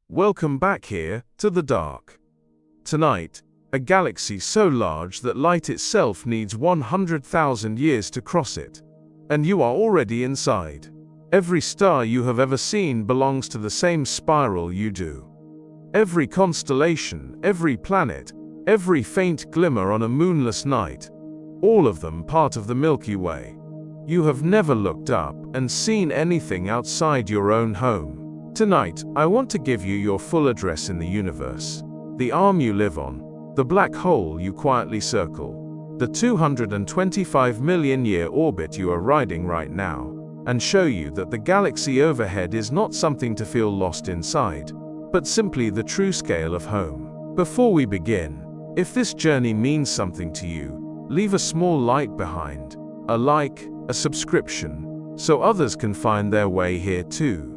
Welcome back here to the dark. Tonight, a galaxy so large that light itself needs 100,000 years to cross it. And you are already inside. Every star you have ever seen belongs to the same spiral you do. Every constellation, every planet, every faint glimmer on a moonless night, all of them part of the Milky Way. You have never looked up and seen anything outside your own home. Tonight, I want to give you your full address in the universe, the arm you live on, the black hole you quietly circle, the 225 million year orbit you are riding right now, and show you that the galaxy overhead is not something to feel lost inside, but simply the true scale of home. Before we begin, if this journey means something to you, leave a small light behind, a like, a subscription, so others can find their way here too.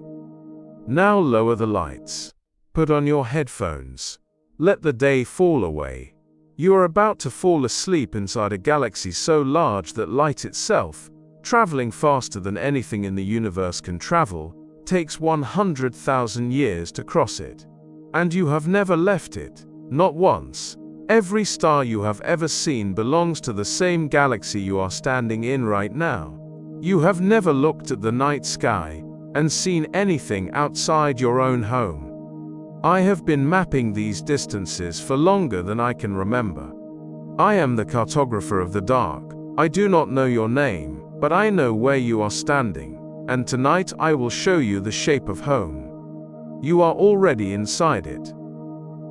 Now lower the lights. Put on your headphones. Let the day fall away. You are about to fall asleep inside a galaxy so large that light itself, traveling faster than anything in the universe can travel, takes 100,000 years to cross it. And you have never left it, not once. Every star you have ever seen belongs to the same galaxy you are standing in right now. You have never looked at the night sky and seen anything outside your own home. I have been mapping these distances for longer than I can remember. I am the cartographer of the dark. I do not know your name, but I know where you are standing, and tonight I will show you the shape of home. You are already inside it.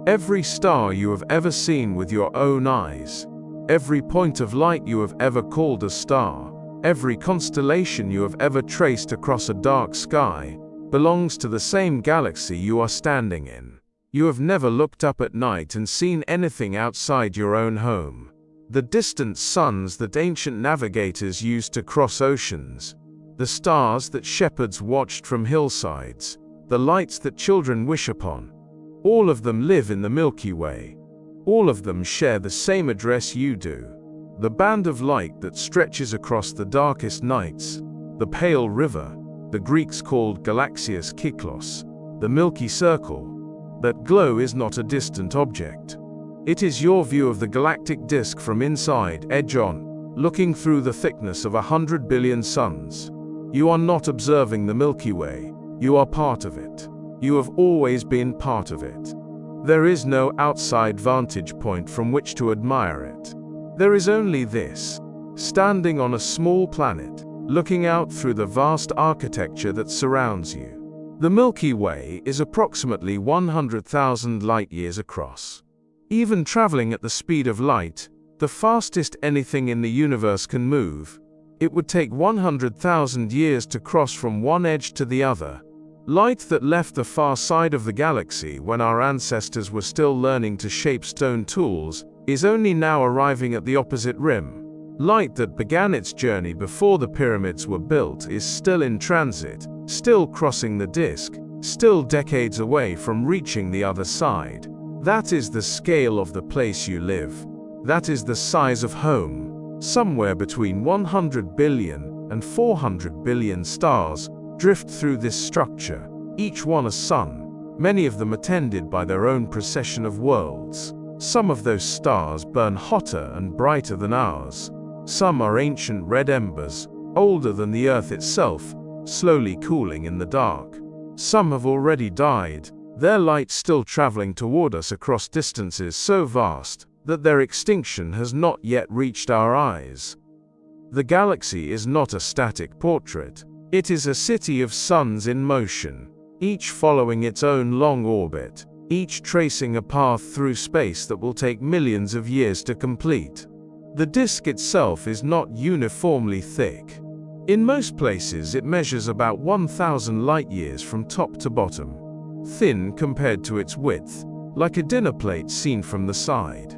Every star you have ever seen with your own eyes, every point of light you have ever called a star, every constellation you have ever traced across a dark sky, belongs to the same galaxy you are standing in. You have never looked up at night and seen anything outside your own home. The distant suns that ancient navigators used to cross oceans, the stars that shepherds watched from hillsides, the lights that children wish upon, all of them live in the Milky Way. All of them share the same address you do. The band of light that stretches across the darkest nights, the pale river, the Greeks called Galaxies Kyklos, the Milky Circle. That glow is not a distant object. It is your view of the galactic disk from inside, edge on, looking through the thickness of 100 billion suns. You are not observing the Milky Way, you are part of it. You have always been part of it. There is no outside vantage point from which to admire it. There is only this, standing on a small planet, looking out through the vast architecture that surrounds you. The Milky Way is approximately 100,000 light-years across. Even traveling at the speed of light, the fastest anything in the universe can move, it would take 100,000 years to cross from one edge to the other. Light that left the far side of the galaxy when our ancestors were still learning to shape stone tools is only now arriving at the opposite rim. Light that began its journey before the pyramids were built is still in transit, still crossing the disk, still decades away from reaching the other side. That is the scale of the place you live. That is the size of home. Somewhere between 100 billion and 400 billion stars drift through this structure, each one a sun, many of them attended by their own procession of worlds. Some of those stars burn hotter and brighter than ours. Some are ancient red embers, older than the Earth itself, slowly cooling in the dark. Some have already died, their light still traveling toward us across distances so vast that their extinction has not yet reached our eyes. The galaxy is not a static portrait. It is a city of suns in motion, each following its own long orbit, each tracing a path through space that will take millions of years to complete. The disk itself is not uniformly thick. In most places it measures about 1,000 light-years from top to bottom, thin compared to its width, like a dinner plate seen from the side.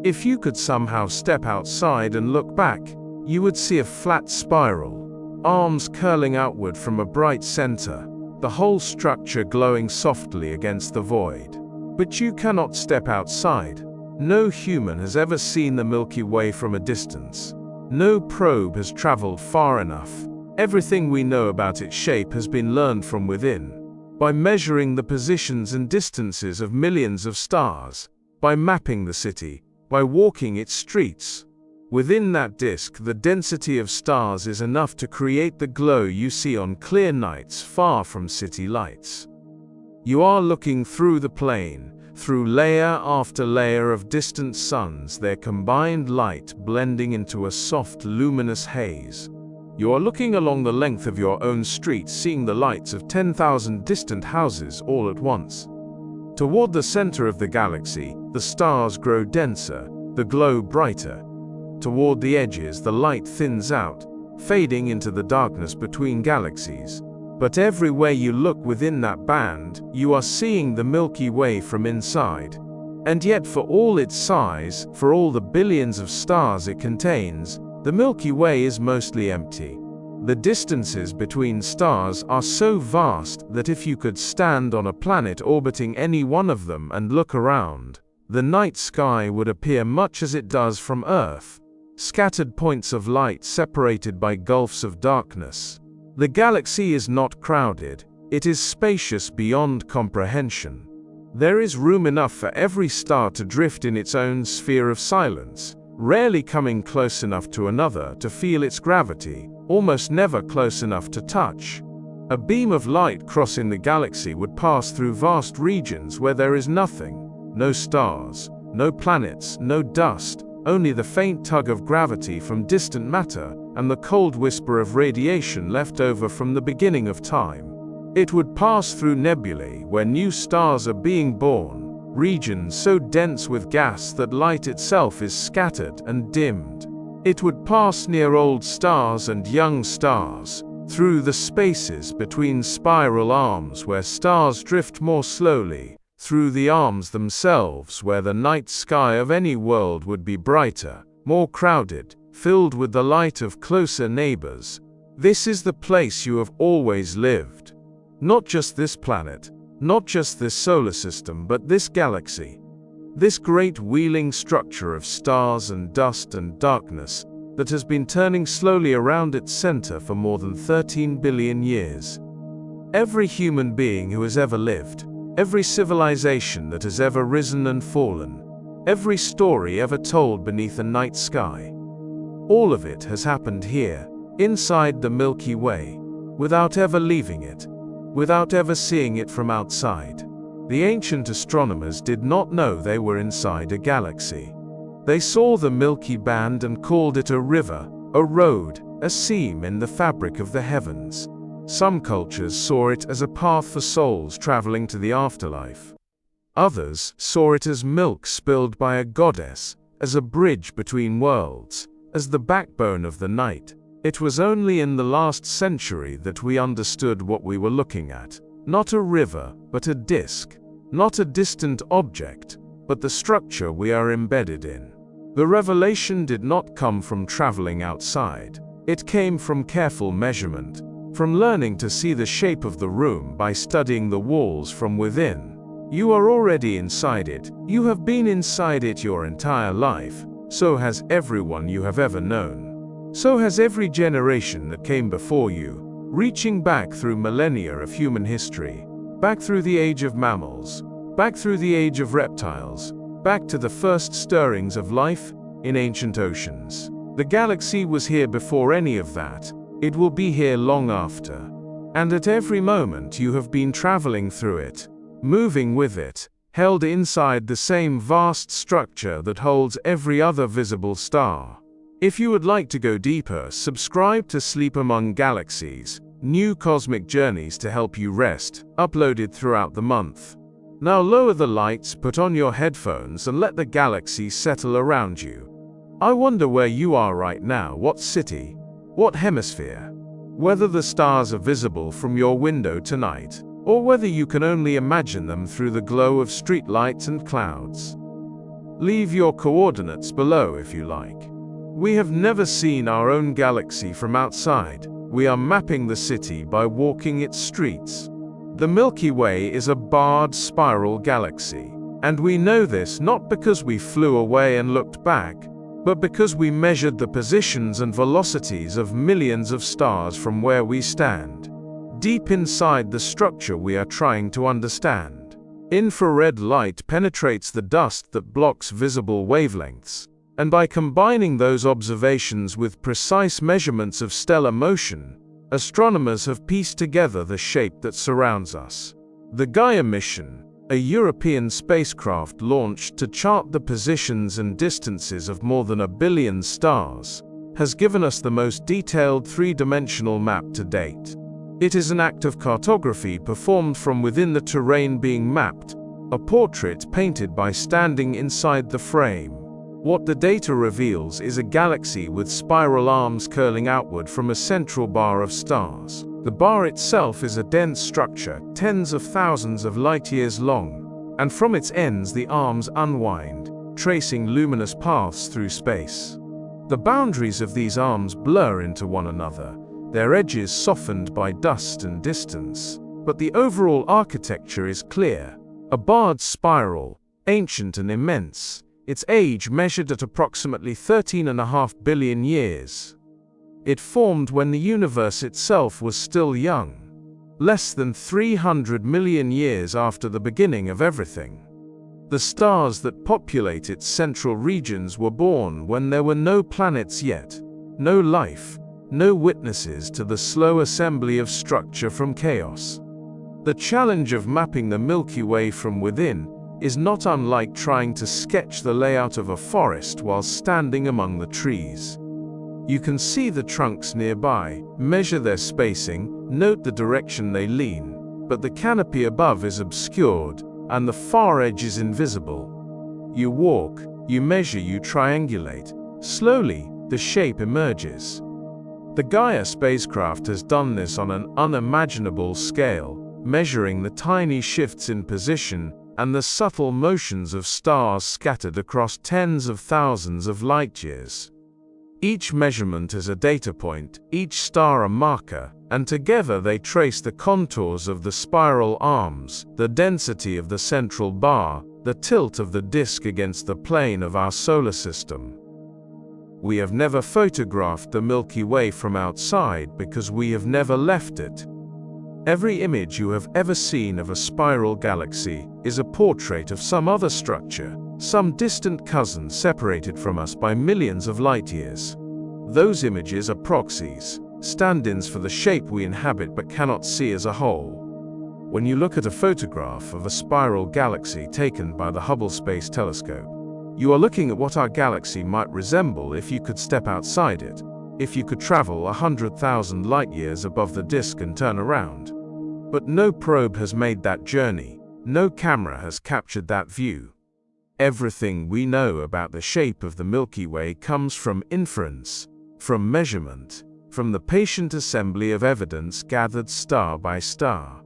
If you could somehow step outside and look back, you would see a flat spiral, arms curling outward from a bright center, the whole structure glowing softly against the void. But you cannot step outside. No human has ever seen the Milky Way from a distance. No probe has traveled far enough. Everything we know about its shape has been learned from within. by measuring the positions and distances of millions of stars, by mapping the city, by walking its streets. Within that disk, the density of stars is enough to create the glow you see on clear nights far from city lights. You are looking through the plane, through layer after layer of distant suns, their combined light blending into a soft, luminous haze. You are looking along the length of your own street, seeing the lights of 10,000 distant houses all at once. Toward the center of the galaxy, the stars grow denser, the glow brighter. Toward the edges, the light thins out, fading into the darkness between galaxies. But everywhere you look within that band, you are seeing the Milky Way from inside. And yet, for all its size, for all the billions of stars it contains, the Milky Way is mostly empty. The distances between stars are so vast that if you could stand on a planet orbiting any one of them and look around, the night sky would appear much as it does from Earth. Scattered points of light separated by gulfs of darkness. The galaxy is not crowded, it is spacious beyond comprehension. There is room enough for every star to drift in its own sphere of silence, rarely coming close enough to another to feel its gravity, almost never close enough to touch. A beam of light crossing the galaxy would pass through vast regions where there is nothing, no stars, no planets, no dust, only the faint tug of gravity from distant matter and the cold whisper of radiation left over from the beginning of time. It would pass through nebulae where new stars are being born, regions so dense with gas that light itself is scattered and dimmed. It would pass near old stars and young stars, through the spaces between spiral arms where stars drift more slowly, through the arms themselves where the night sky of any world would be brighter, more crowded, filled with the light of closer neighbors. This is the place you have always lived. Not just this planet, not just this solar system, but this galaxy. This great wheeling structure of stars and dust and darkness that has been turning slowly around its center for more than 13 billion years. Every human being who has ever lived, every civilization that has ever risen and fallen, every story ever told beneath a night sky, all of it has happened here, inside the Milky Way, without ever leaving it, without ever seeing it from outside. The ancient astronomers did not know they were inside a galaxy. They saw the Milky Band and called it a river, a road, a seam in the fabric of the heavens. Some cultures saw it as a path for souls traveling to the afterlife. Others saw it as milk spilled by a goddess, as a bridge between worlds, as the backbone of the night. It was only in the last century that we understood what we were looking at. Not a river, but a disk. Not a distant object, but the structure we are embedded in. The revelation did not come from traveling outside. It came from careful measurement, from learning to see the shape of the room by studying the walls from within. You are already inside it. You have been inside it your entire life. So has everyone you have ever known. So has every generation that came before you, reaching back through millennia of human history, back through the age of mammals, back through the age of reptiles, back to the first stirrings of life in ancient oceans. The galaxy was here before any of that. It will be here long after. And at every moment you have been traveling through it, moving with it, held inside the same vast structure that holds every other visible star. If you would like to go deeper, subscribe to Sleep Among Galaxies, new cosmic journeys to help you rest, uploaded throughout the month. Now lower the lights, put on your headphones, and let the galaxy settle around you. I wonder where you are right now, what city, what hemisphere, whether the stars are visible from your window tonight, or whether you can only imagine them through the glow of streetlights and clouds. Leave your coordinates below if you like. We have never seen our own galaxy from outside. We are mapping the city by walking its streets. The Milky Way is a barred spiral galaxy, and we know this not because we flew away and looked back, but because we measured the positions and velocities of millions of stars from where we stand. deep inside the structure we are trying to understand. Infrared light penetrates the dust that blocks visible wavelengths, and by combining those observations with precise measurements of stellar motion, astronomers have pieced together the shape that surrounds us. The Gaia mission, a European spacecraft launched to chart the positions and distances of more than 1 billion stars, has given us the most detailed three-dimensional map to date. It is an act of cartography performed from within the terrain being mapped, a portrait painted by standing inside the frame. What the data reveals is a galaxy with spiral arms curling outward from a central bar of stars. The bar itself is a dense structure, tens of thousands of light-years long, and from its ends the arms unwind, tracing luminous paths through space. The boundaries of these arms blur into one another, their edges softened by dust and distance, but the overall architecture is clear. A barred spiral, ancient and immense, its age measured at approximately 13.5 billion years. It formed when the universe itself was still young, less than 300 million years after the beginning of everything. The stars that populate its central regions were born when there were no planets yet, no life, no witnesses to the slow assembly of structure from chaos. The challenge of mapping the Milky Way from within is not unlike trying to sketch the layout of a forest while standing among the trees. You can see the trunks nearby, measure their spacing, note the direction they lean, but the canopy above is obscured, and the far edge is invisible. You walk, you measure, you triangulate. Slowly, the shape emerges. The Gaia spacecraft has done this on an unimaginable scale, measuring the tiny shifts in position and the subtle motions of stars scattered across tens of thousands of light-years. Each measurement is a data point, each star a marker, and together they trace the contours of the spiral arms, the density of the central bar, the tilt of the disk against the plane of our solar system. We have never photographed the Milky Way from outside because we have never left it. Every image you have ever seen of a spiral galaxy is a portrait of some other structure, some distant cousin separated from us by millions of light-years. Those images are proxies, stand-ins for the shape we inhabit but cannot see as a whole. When you look at a photograph of a spiral galaxy taken by the Hubble Space Telescope, you are looking at what our galaxy might resemble if you could step outside it, if you could travel 100,000 light-years above the disk and turn around. But no probe has made that journey, no camera has captured that view. Everything we know about the shape of the Milky Way comes from inference, from measurement, from the patient assembly of evidence gathered star by star.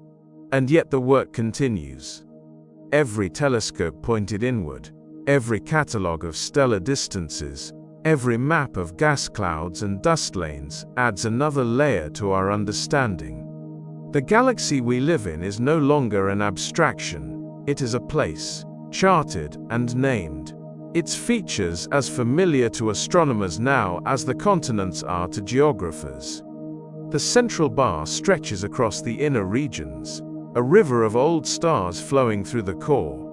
And yet the work continues. Every telescope pointed inward, every catalogue of stellar distances, every map of gas clouds and dust lanes adds another layer to our understanding. The galaxy we live in is no longer an abstraction, it is a place, charted and named. Its features as familiar to astronomers now as the continents are to geographers. The central bar stretches across the inner regions, a river of old stars flowing through the core.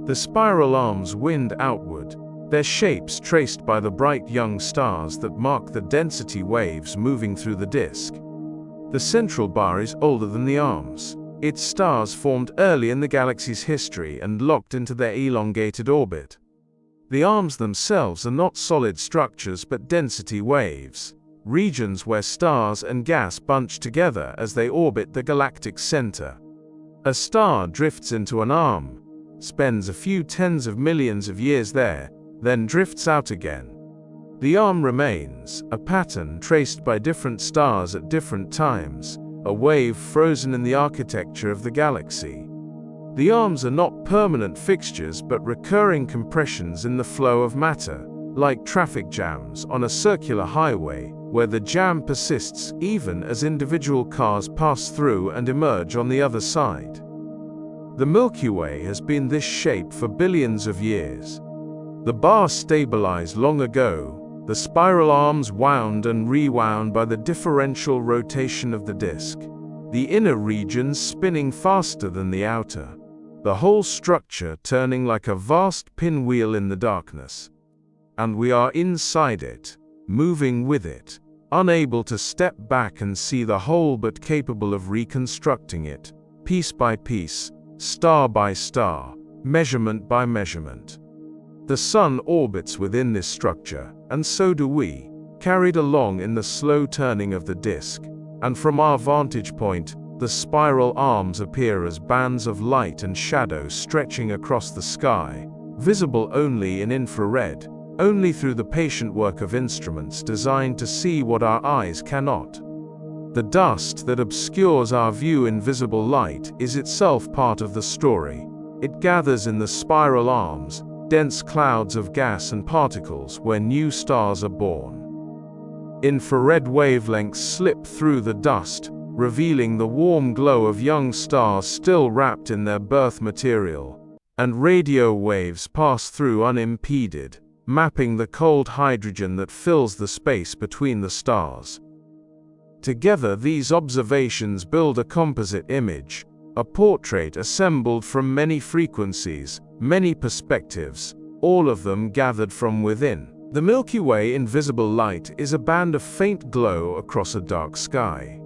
The spiral arms wind outward, their shapes traced by the bright young stars that mark the density waves moving through the disk. The central bar is older than the arms. Its stars formed early in the galaxy's history and locked into their elongated orbit. The arms themselves are not solid structures but density waves, regions where stars and gas bunch together as they orbit the galactic center. A star drifts into an arm, spends a few tens of millions of years there, then drifts out again. The arm remains, a pattern traced by different stars at different times, a wave frozen in the architecture of the galaxy. The arms are not permanent fixtures but recurring compressions in the flow of matter, like traffic jams on a circular highway, where the jam persists even as individual cars pass through and emerge on the other side. The Milky Way has been this shape for billions of years. The bar stabilized long ago, the spiral arms wound and rewound by the differential rotation of the disk. the inner regions spinning faster than the outer, the whole structure turning like a vast pinwheel in the darkness. And we are inside it, moving with it, unable to step back and see the whole but capable of reconstructing it, piece by piece, star by star, measurement by measurement. The Sun orbits within this structure, and so do we, carried along in the slow turning of the disk, and from our vantage point, the spiral arms appear as bands of light and shadow stretching across the sky, visible only in infrared, only through the patient work of instruments designed to see what our eyes cannot. The dust that obscures our view in visible light is itself part of the story. It gathers in the spiral arms, dense clouds of gas and particles where new stars are born. Infrared wavelengths slip through the dust, revealing the warm glow of young stars still wrapped in their birth material, and radio waves pass through unimpeded, mapping the cold hydrogen that fills the space between the stars. Together, these observations build a composite image, a portrait assembled from many frequencies, many perspectives, all of them gathered from within. The Milky Way in visible light is a band of faint glow across a dark sky.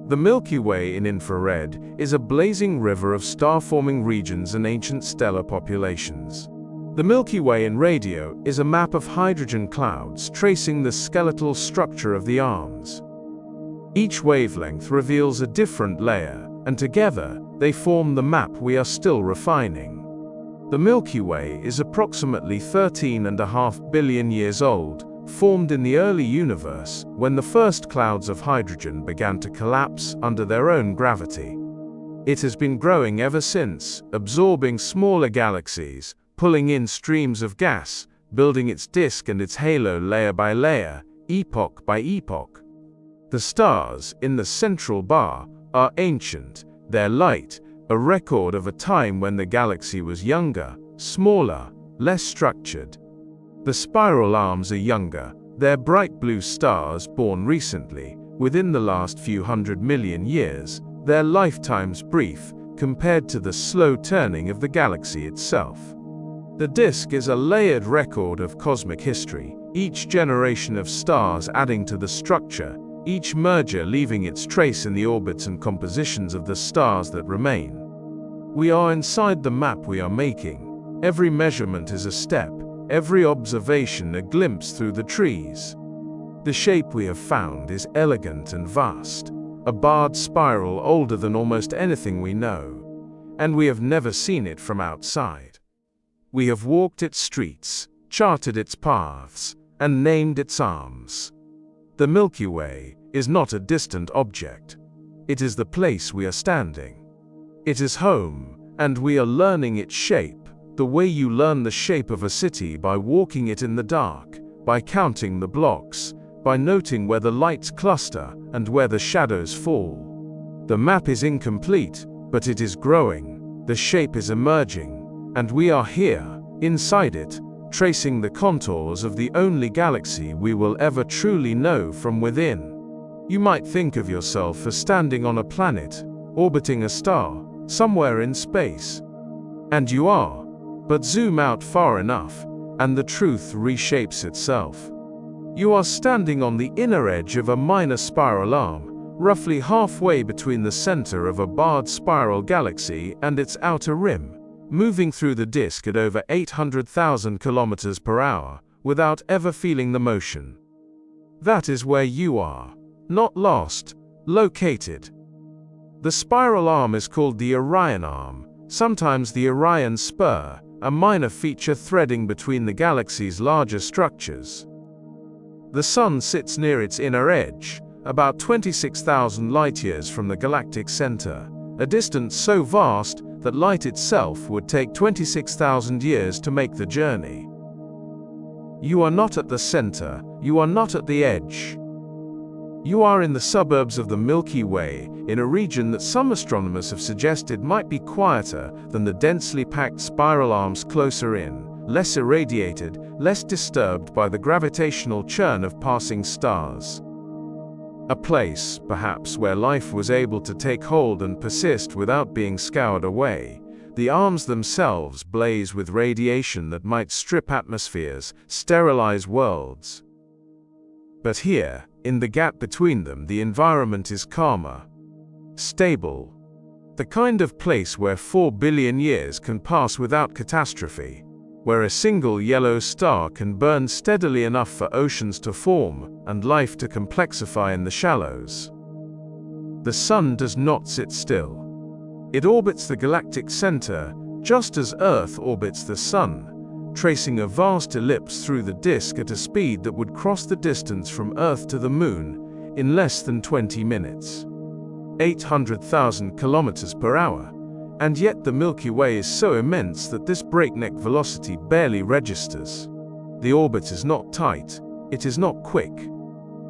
The Milky Way in infrared is a blazing river of star-forming regions and ancient stellar populations. The Milky Way in radio is a map of hydrogen clouds tracing the skeletal structure of the arms. Each wavelength reveals a different layer, and together, they form the map we are still refining. The Milky Way is approximately 13.5 billion years old, formed in the early universe when the first clouds of hydrogen began to collapse under their own gravity. It has been growing ever since, absorbing smaller galaxies, pulling in streams of gas, building its disk and its halo layer by layer, epoch by epoch. The stars in the central bar are ancient, their light, a record of a time when the galaxy was younger, smaller, less structured. The spiral arms are younger, they're bright blue stars born recently, within the last few 100 million years, their lifetimes brief, compared to the slow turning of the galaxy itself. The disk is a layered record of cosmic history, each generation of stars adding to the structure, each merger leaving its trace in the orbits and compositions of the stars that remain. We are inside the map we are making. Every measurement is a step, every observation a glimpse through the trees. The shape we have found is elegant and vast, a barred spiral older than almost anything we know, and we have never seen it from outside. We have walked its streets, charted its paths, and named its arms. The Milky Way is not a distant object. It is the place we are standing. It is home, and we are learning its shape, the way you learn the shape of a city by walking it in the dark, by counting the blocks, by noting where the lights cluster and where the shadows fall. The map is incomplete, but it is growing, the shape is emerging, and we are here, inside it, tracing the contours of the only galaxy we will ever truly know from within. You might think of yourself as standing on a planet, orbiting a star, somewhere in space. And you are, but zoom out far enough, and the truth reshapes itself. You are standing on the inner edge of a minor spiral arm, roughly halfway between the center of a barred spiral galaxy and its outer rim, moving through the disk at over 800,000 kilometers per hour, without ever feeling the motion. That is where you are, not lost, located. The spiral arm is called the Orion arm, sometimes the Orion spur, a minor feature threading between the galaxy's larger structures. The Sun sits near its inner edge, about 26,000 light-years from the galactic center, a distance so vast that light itself would take 26,000 years to make the journey. You are not at the center, you are not at the edge. You are in the suburbs of the Milky Way, in a region that some astronomers have suggested might be quieter than the densely packed spiral arms closer in, less irradiated, less disturbed by the gravitational churn of passing stars. A place, perhaps, where life was able to take hold and persist without being scoured away. The arms themselves blaze with radiation that might strip atmospheres, sterilize worlds. But here, in the gap between them, the environment is calmer, stable. The kind of place where 4 billion years can pass without catastrophe, where a single yellow star can burn steadily enough for oceans to form and life to complexify in the shallows. The Sun does not sit still. It orbits the galactic center, just as Earth orbits the Sun, tracing a vast ellipse through the disk at a speed that would cross the distance from Earth to the Moon in less than 20 minutes. 800,000 kilometers per hour. And yet the Milky Way is so immense that this breakneck velocity barely registers. The orbit is not tight, it is not quick.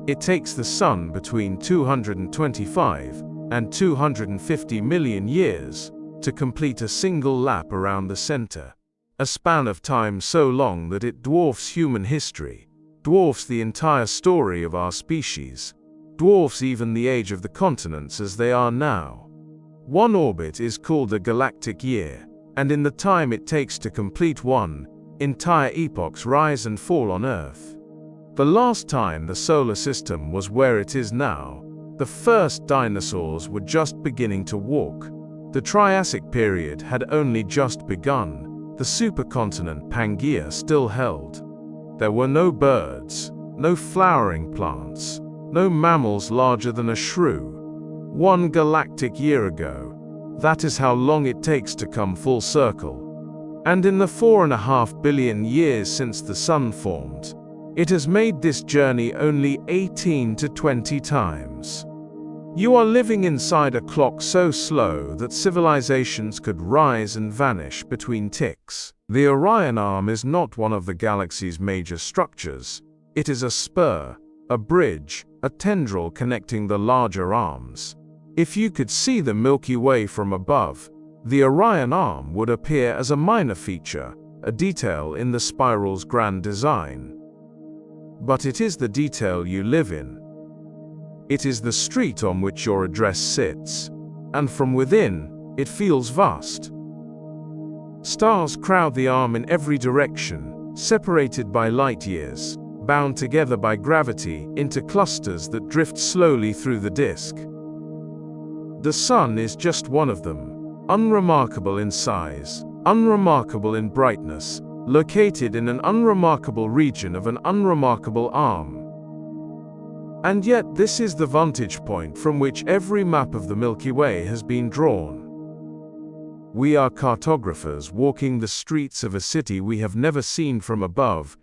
It takes the Sun between 225 and 250 million years to complete a single lap around the center. A span of time so long that it dwarfs human history, dwarfs the entire story of our species, dwarfs even the age of the continents as they are now. One orbit is called a galactic year, and in the time it takes to complete one, entire epochs rise and fall on Earth. The last time the solar system was where it is now, the first dinosaurs were just beginning to walk. The Triassic period had only just begun. The supercontinent Pangaea still held. There were no birds, no flowering plants, no mammals larger than a shrew. 1 galactic year ago. That is how long it takes to come full circle. And in the 4.5 billion years since the Sun formed, it has made this journey only 18 to 20 times. You are living inside a clock so slow that civilizations could rise and vanish between ticks. The Orion Arm is not one of the galaxy's major structures. It is a spur, a bridge, a tendril connecting the larger arms. If you could see the Milky Way from above, the Orion Arm would appear as a minor feature, a detail in the spiral's grand design. But it is the detail you live in. It is the street on which your address sits, and from within, it feels vast. Stars crowd the arm in every direction, separated by light years, bound together by gravity into clusters that drift slowly through the disk. The Sun is just one of them, unremarkable in size, unremarkable in brightness, located in an unremarkable region of an unremarkable arm. And yet this is the vantage point from which every map of the Milky Way has been drawn. We are cartographers walking the streets of a city we have never seen from above,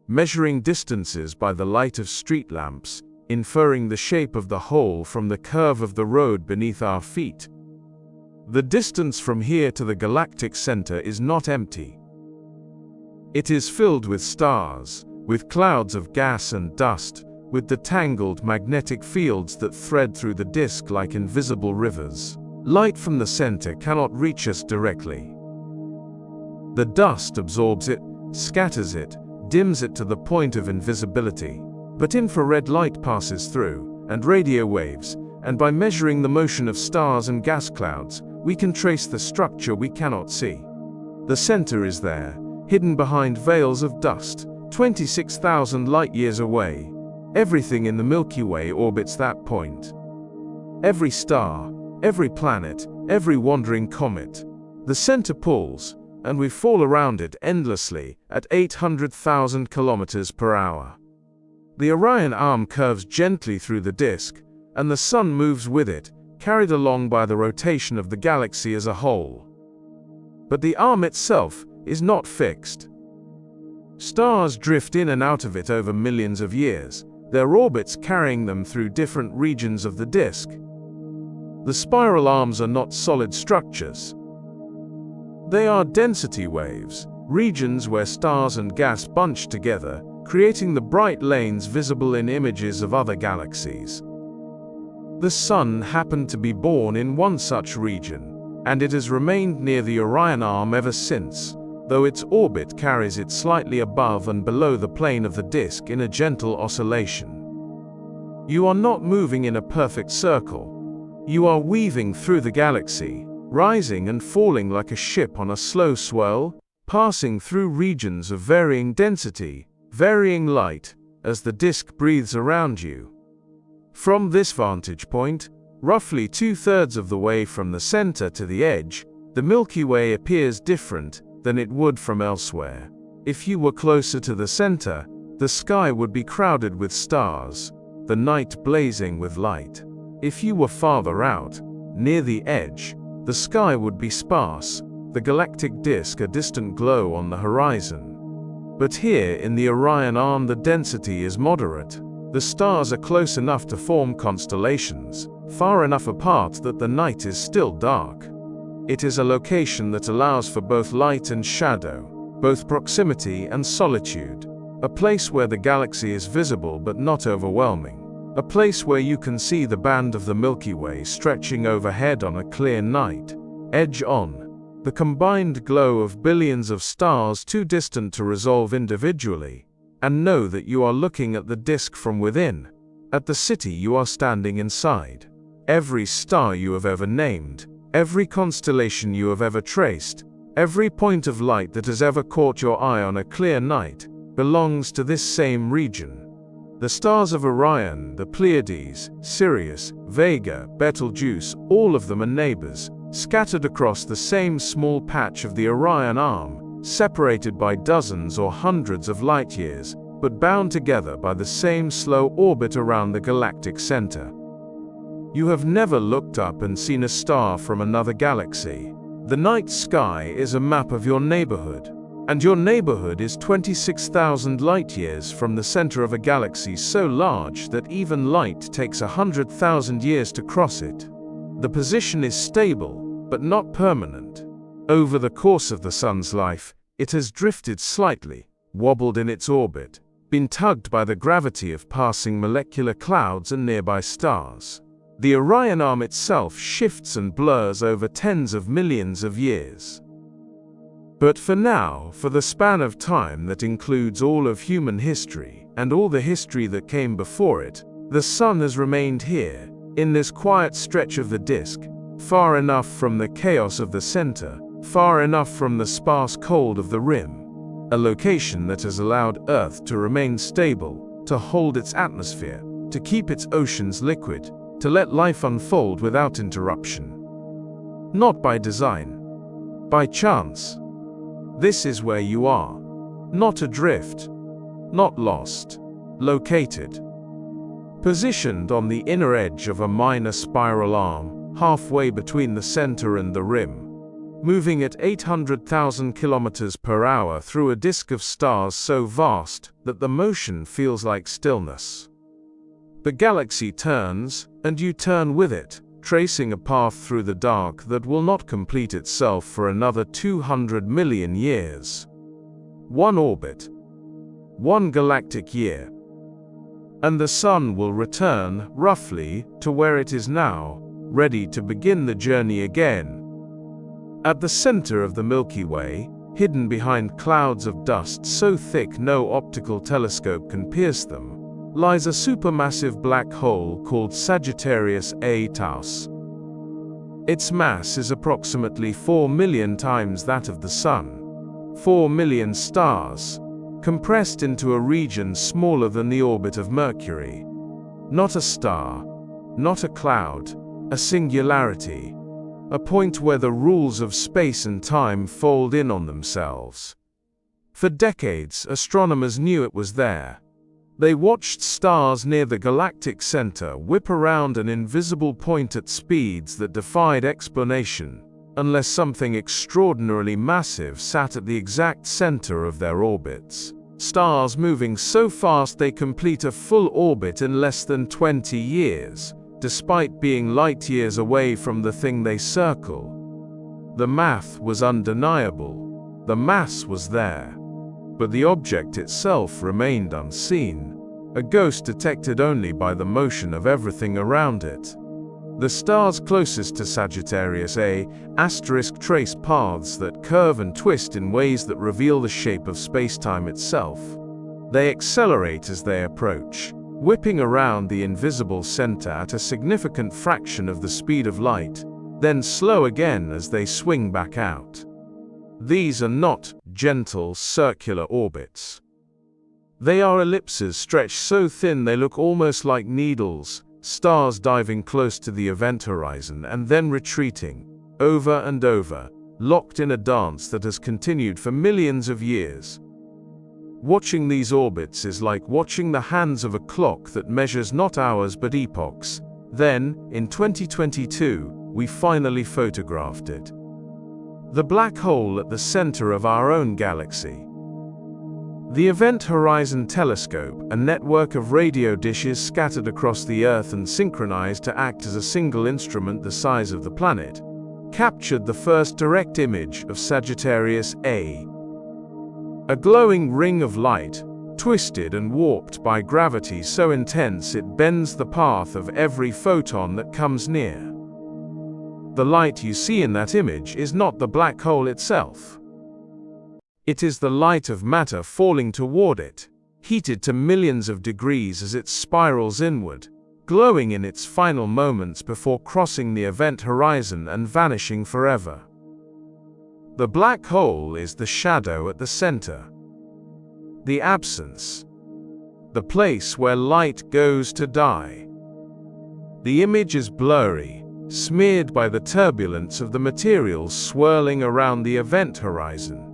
measuring distances by the light of street lamps, inferring the shape of the whole from the curve of the road beneath our feet. The distance from here to the galactic center is not empty. It is filled with stars, with clouds of gas and dust, with the tangled magnetic fields that thread through the disk like invisible rivers. Light from the center cannot reach us directly. The dust absorbs it, scatters it, dims it to the point of invisibility. But infrared light passes through, and radio waves, and by measuring the motion of stars and gas clouds, we can trace the structure we cannot see. The center is there, hidden behind veils of dust, 26,000 light-years away. Everything in the Milky Way orbits that point. Every star, every planet, every wandering comet. The center pulls, and we fall around it endlessly at 800,000 kilometers per hour. The Orion Arm curves gently through the disk, and the Sun moves with it, carried along by the rotation of the galaxy as a whole. But the arm itself is not fixed. Stars drift in and out of it over millions of years, their orbits carrying them through different regions of the disk. The spiral arms are not solid structures. They are density waves, regions where stars and gas bunch together, creating the bright lanes visible in images of other galaxies. The Sun happened to be born in one such region, and it has remained near the Orion Arm ever since, though its orbit carries it slightly above and below the plane of the disk in a gentle oscillation. You are not moving in a perfect circle. You are weaving through the galaxy, rising and falling like a ship on a slow swell, passing through regions of varying density, varying light, as the disk breathes around you. From this vantage point, roughly 2/3 of the way from the center to the edge, the Milky Way appears different than it would from elsewhere. If you were closer to the center, the sky would be crowded with stars, the night blazing with light. If you were farther out, near the edge, the sky would be sparse, the galactic disk a distant glow on the horizon. But here in the Orion Arm the density is moderate. The stars are close enough to form constellations, far enough apart that the night is still dark. It is a location that allows for both light and shadow, both proximity and solitude, a place where the galaxy is visible but not overwhelming, a place where you can see the band of the Milky Way stretching overhead on a clear night, edge on, the combined glow of billions of stars too distant to resolve individually, and know that you are looking at the disk from within, at the city you are standing inside. Every star you have ever named, every constellation you have ever traced, every point of light that has ever caught your eye on a clear night, belongs to this same region. The stars of Orion, the Pleiades, Sirius, Vega, Betelgeuse, all of them are neighbors, scattered across the same small patch of the Orion Arm, separated by dozens or hundreds of light years, but bound together by the same slow orbit around the galactic center. You have never looked up and seen a star from another galaxy. The night sky is a map of your neighborhood, and your neighborhood is 26,000 light-years from the center of a galaxy so large that even light takes 100,000 years to cross it. The position is stable, but not permanent. Over the course of the Sun's life, it has drifted slightly, wobbled in its orbit, been tugged by the gravity of passing molecular clouds and nearby stars. The Orion Arm itself shifts and blurs over tens of millions of years. But for now, for the span of time that includes all of human history, and all the history that came before it, the Sun has remained here, in this quiet stretch of the disk, far enough from the chaos of the center, far enough from the sparse cold of the rim, a location that has allowed Earth to remain stable, to hold its atmosphere, to keep its oceans liquid, to let life unfold without interruption. Not by design, by chance. This is where you are. Not adrift, not lost, located. Positioned on the inner edge of a minor spiral arm, halfway between the center and the rim, moving at 800,000 kilometers per hour through a disk of stars so vast that the motion feels like stillness. The galaxy turns, and you turn with it, tracing a path through the dark that will not complete itself for another 200 million years. One orbit, one galactic year, and the Sun will return, roughly, to where it is now, ready to begin the journey again. At the center of the Milky Way, hidden behind clouds of dust so thick no optical telescope can pierce them, lies a supermassive black hole called Sagittarius A Taus. Its mass is approximately 4 million times that of the Sun. 4 million stars, compressed into a region smaller than the orbit of Mercury. Not a star, not a cloud, a singularity, a point where the rules of space and time fold in on themselves. For decades, astronomers knew it was there. They watched stars near the galactic center whip around an invisible point at speeds that defied explanation, unless something extraordinarily massive sat at the exact center of their orbits. Stars moving so fast they complete a full orbit in less than 20 years, despite being light-years away from the thing they circle. The math was undeniable. The mass was there. But the object itself remained unseen, a ghost detected only by the motion of everything around it. The stars closest to Sagittarius A** trace paths that curve and twist in ways that reveal the shape of spacetime itself. They accelerate as they approach, whipping around the invisible center at a significant fraction of the speed of light, then slow again as they swing back out. These are not gentle circular orbits. They are ellipses stretched so thin they look almost like needles, stars diving close to the event horizon and then retreating, over and over, locked in a dance that has continued for millions of years. Watching these orbits is like watching the hands of a clock that measures not hours but epochs. Then, in 2022, we finally photographed it. The black hole at the center of our own galaxy. The Event Horizon Telescope, a network of radio dishes scattered across the Earth and synchronized to act as a single instrument the size of the planet, captured the first direct image of Sagittarius A. A glowing ring of light, twisted and warped by gravity so intense it bends the path of every photon that comes near. The light you see in that image is not the black hole itself. It is the light of matter falling toward it, heated to millions of degrees as it spirals inward, glowing in its final moments before crossing the event horizon and vanishing forever. The black hole is the shadow at the center. The absence. The place where light goes to die. The image is blurry, smeared by the turbulence of the materials swirling around the event horizon.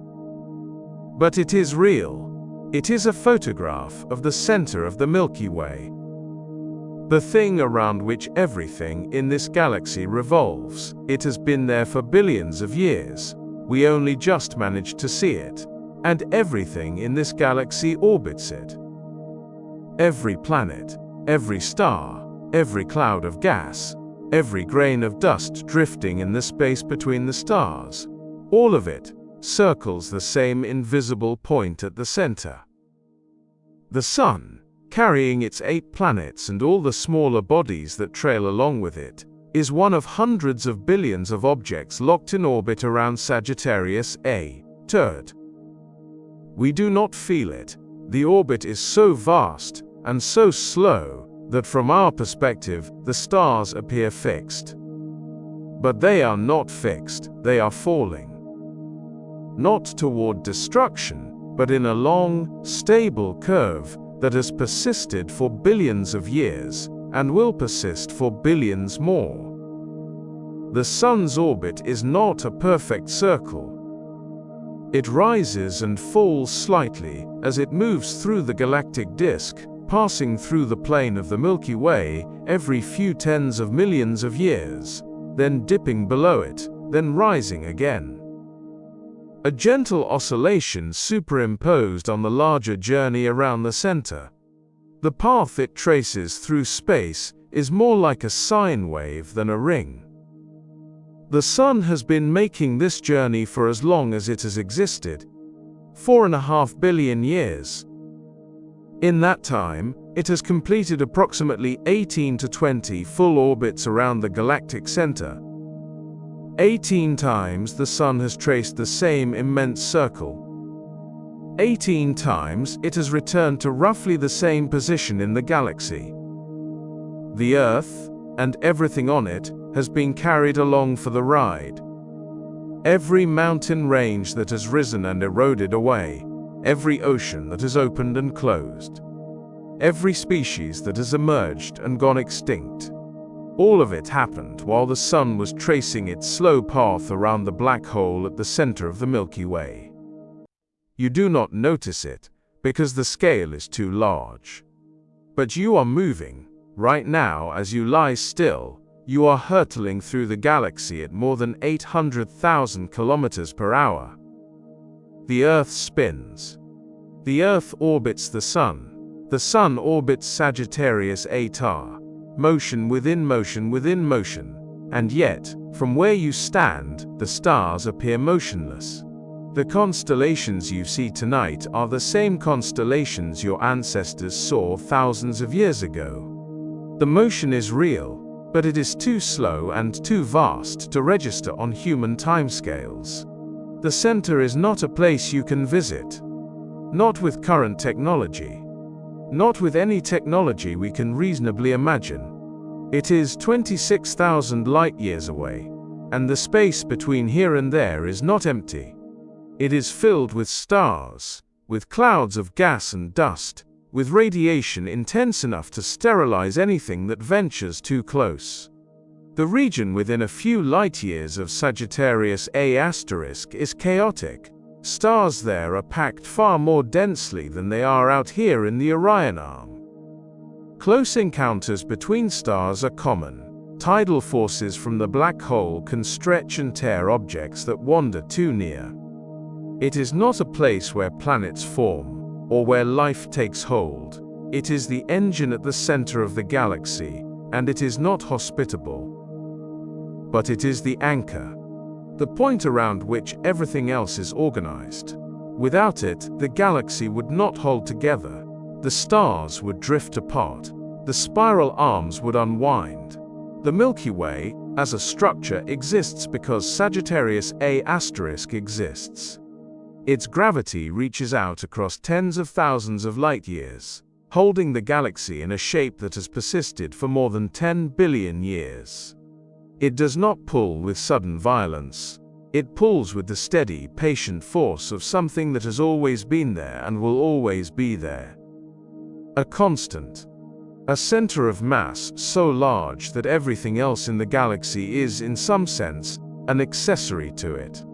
But it is real. It is a photograph of the center of the Milky Way. The thing around which everything in this galaxy revolves. It has been there for billions of years. We only just managed to see it. And everything in this galaxy orbits it. Every planet, every star, every cloud of gas, every grain of dust drifting in the space between the stars, all of it circles the same invisible point at the center. The Sun, carrying its 8 planets and all the smaller bodies that trail along with it, is one of hundreds of billions of objects locked in orbit around Sagittarius A. Turd. We do not feel it. The orbit is so vast and so slow that from our perspective, the stars appear fixed. But they are not fixed, they are falling. Not toward destruction, but in a long, stable curve that has persisted for billions of years and will persist for billions more. The Sun's orbit is not a perfect circle. It rises and falls slightly as it moves through the galactic disk, passing through the plane of the Milky Way every few tens of millions of years, then dipping below it, then rising again. A gentle oscillation superimposed on the larger journey around the center. The path it traces through space is more like a sine wave than a ring. The Sun has been making this journey for as long as it has existed, 4.5 billion years. In that time, it has completed approximately 18 to 20 full orbits around the galactic center. 18 times the Sun has traced the same immense circle. 18 times it has returned to roughly the same position in the galaxy. The Earth, and everything on it, has been carried along for the ride. Every mountain range that has risen and eroded away, every ocean that has opened and closed, every species that has emerged and gone extinct. All of it happened while the Sun was tracing its slow path around the black hole at the center of the Milky Way. You do not notice it, because the scale is too large. But you are moving. Right now, as you lie still, you are hurtling through the galaxy at more than 800,000 kilometers per hour. The Earth spins. The Earth orbits the Sun. The Sun orbits Sagittarius A. Motion within motion within motion. And yet, from where you stand, the stars appear motionless. The constellations you see tonight are the same constellations your ancestors saw thousands of years ago. The motion is real, but it is too slow and too vast to register on human timescales. The center is not a place you can visit. Not with current technology. Not with any technology we can reasonably imagine. It is 26,000 light-years away, and the space between here and there is not empty. It is filled with stars, with clouds of gas and dust, with radiation intense enough to sterilize anything that ventures too close. The region within a few light-years of Sagittarius A** is chaotic. Stars there are packed far more densely than they are out here in the Orion Arm. Close encounters between stars are common. Tidal forces from the black hole can stretch and tear objects that wander too near. It is not a place where planets form, or where life takes hold. It is the engine at the center of the galaxy, and it is not hospitable. But it is the anchor, the point around which everything else is organized. Without it, the galaxy would not hold together. The stars would drift apart. The spiral arms would unwind. The Milky Way, as a structure, exists because Sagittarius A* exists. Its gravity reaches out across tens of thousands of light-years, holding the galaxy in a shape that has persisted for more than 10 billion years. It does not pull with sudden violence. It pulls with the steady, patient force of something that has always been there and will always be there. A constant. A center of mass so large that everything else in the galaxy is, in some sense, an accessory to it.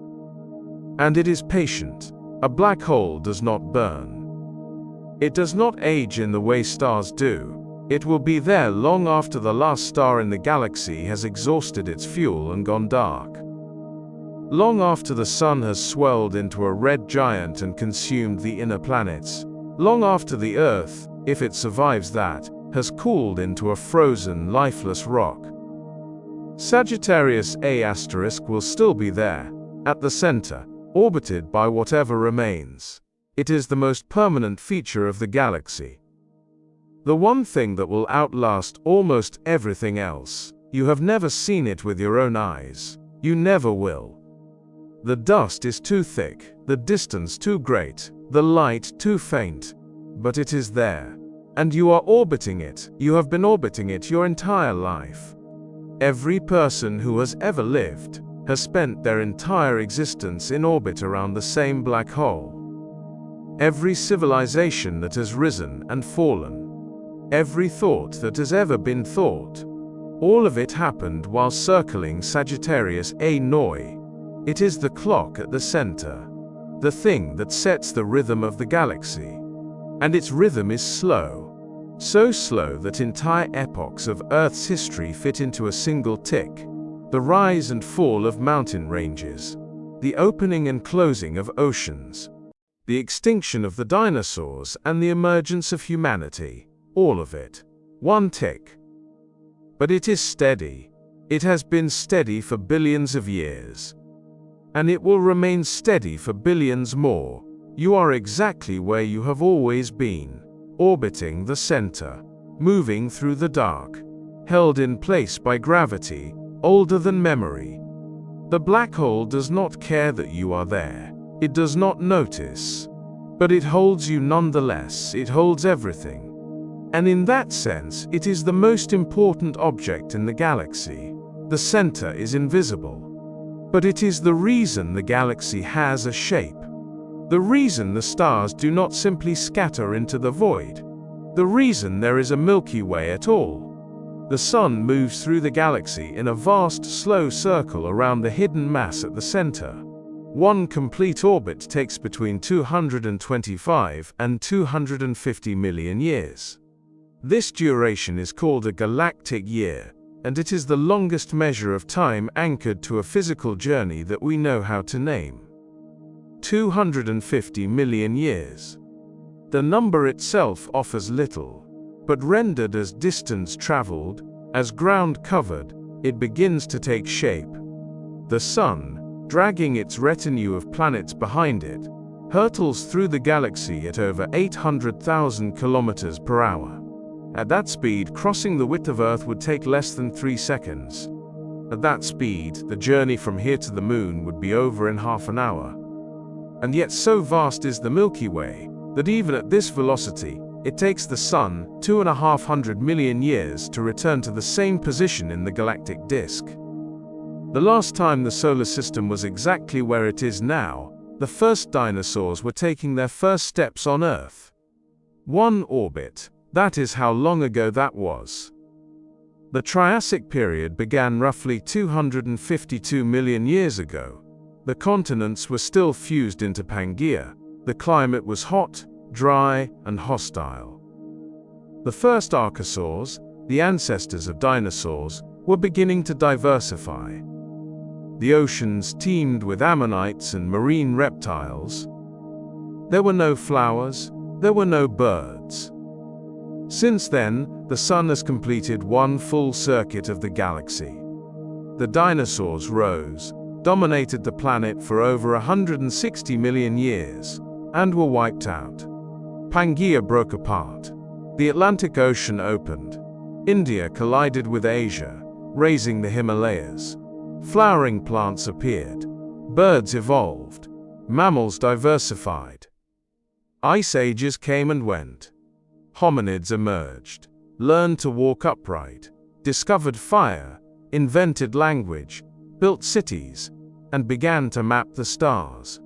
And it is patient. A black hole does not burn. It does not age in the way stars do. It will be there long after the last star in the galaxy has exhausted its fuel and gone dark. Long after the sun has swelled into a red giant and consumed the inner planets. Long after the Earth, if it survives that, has cooled into a frozen, lifeless rock. Sagittarius A* will still be there, at the center, orbited by whatever remains. It is the most permanent feature of the galaxy. The one thing that will outlast almost everything else. You have never seen it with your own eyes. You never will. The dust is too thick, the distance too great, the light too faint. But it is there. And you are orbiting it. You have been orbiting it your entire life. Every person who has ever lived has spent their entire existence in orbit around the same black hole. Every civilization that has risen and fallen. Every thought that has ever been thought. All of it happened while circling Sagittarius A*. It is the clock at the center. The thing that sets the rhythm of the galaxy. And its rhythm is slow. So slow that entire epochs of Earth's history fit into a single tick. The rise and fall of mountain ranges. The opening and closing of oceans. The extinction of the dinosaurs and the emergence of humanity. All of it. One tick. But it is steady. It has been steady for billions of years. And it will remain steady for billions more. You are exactly where you have always been, orbiting the center, moving through the dark, held in place by gravity, older than memory. The black hole does not care that you are there. It does not notice. But it holds you nonetheless. It holds everything. And in that sense, it is the most important object in the galaxy. The center is invisible. But it is the reason the galaxy has a shape. The reason the stars do not simply scatter into the void. The reason there is a Milky Way at all. The sun moves through the galaxy in a vast, slow circle around the hidden mass at the center. One complete orbit takes between 225 and 250 million years. This duration is called a galactic year, and it is the longest measure of time anchored to a physical journey that we know how to name. 250 million years. The number itself offers little, but rendered as distance traveled, as ground covered, it begins to take shape. The sun, dragging its retinue of planets behind it, hurtles through the galaxy at over 800,000 kilometers per hour. At that speed, crossing the width of Earth would take less than 3 seconds. At that speed, the journey from here to the moon would be over in half an hour. And yet so vast is the Milky Way, that even at this velocity, It takes the Sun 2,500 million years to return to the same position in the galactic disk. The last time the solar system was exactly where it is now, the first dinosaurs were taking their first steps on Earth. One orbit, that is how long ago that was. The Triassic period began roughly 252 million years ago. The continents were still fused into Pangaea. The climate was hot, dry, and hostile. The first archosaurs, the ancestors of dinosaurs, were beginning to diversify. The oceans teemed with ammonites and marine reptiles. There were no flowers, there were no birds. Since then, the Sun has completed one full circuit of the galaxy. The dinosaurs rose, dominated the planet for over 160 million years, and were wiped out. Pangaea broke apart. The Atlantic Ocean opened. India collided with Asia, raising the Himalayas. Flowering plants appeared. Birds evolved. Mammals diversified. Ice ages came and went. Hominids emerged, learned to walk upright, discovered fire, invented language, built cities, and began to map the stars.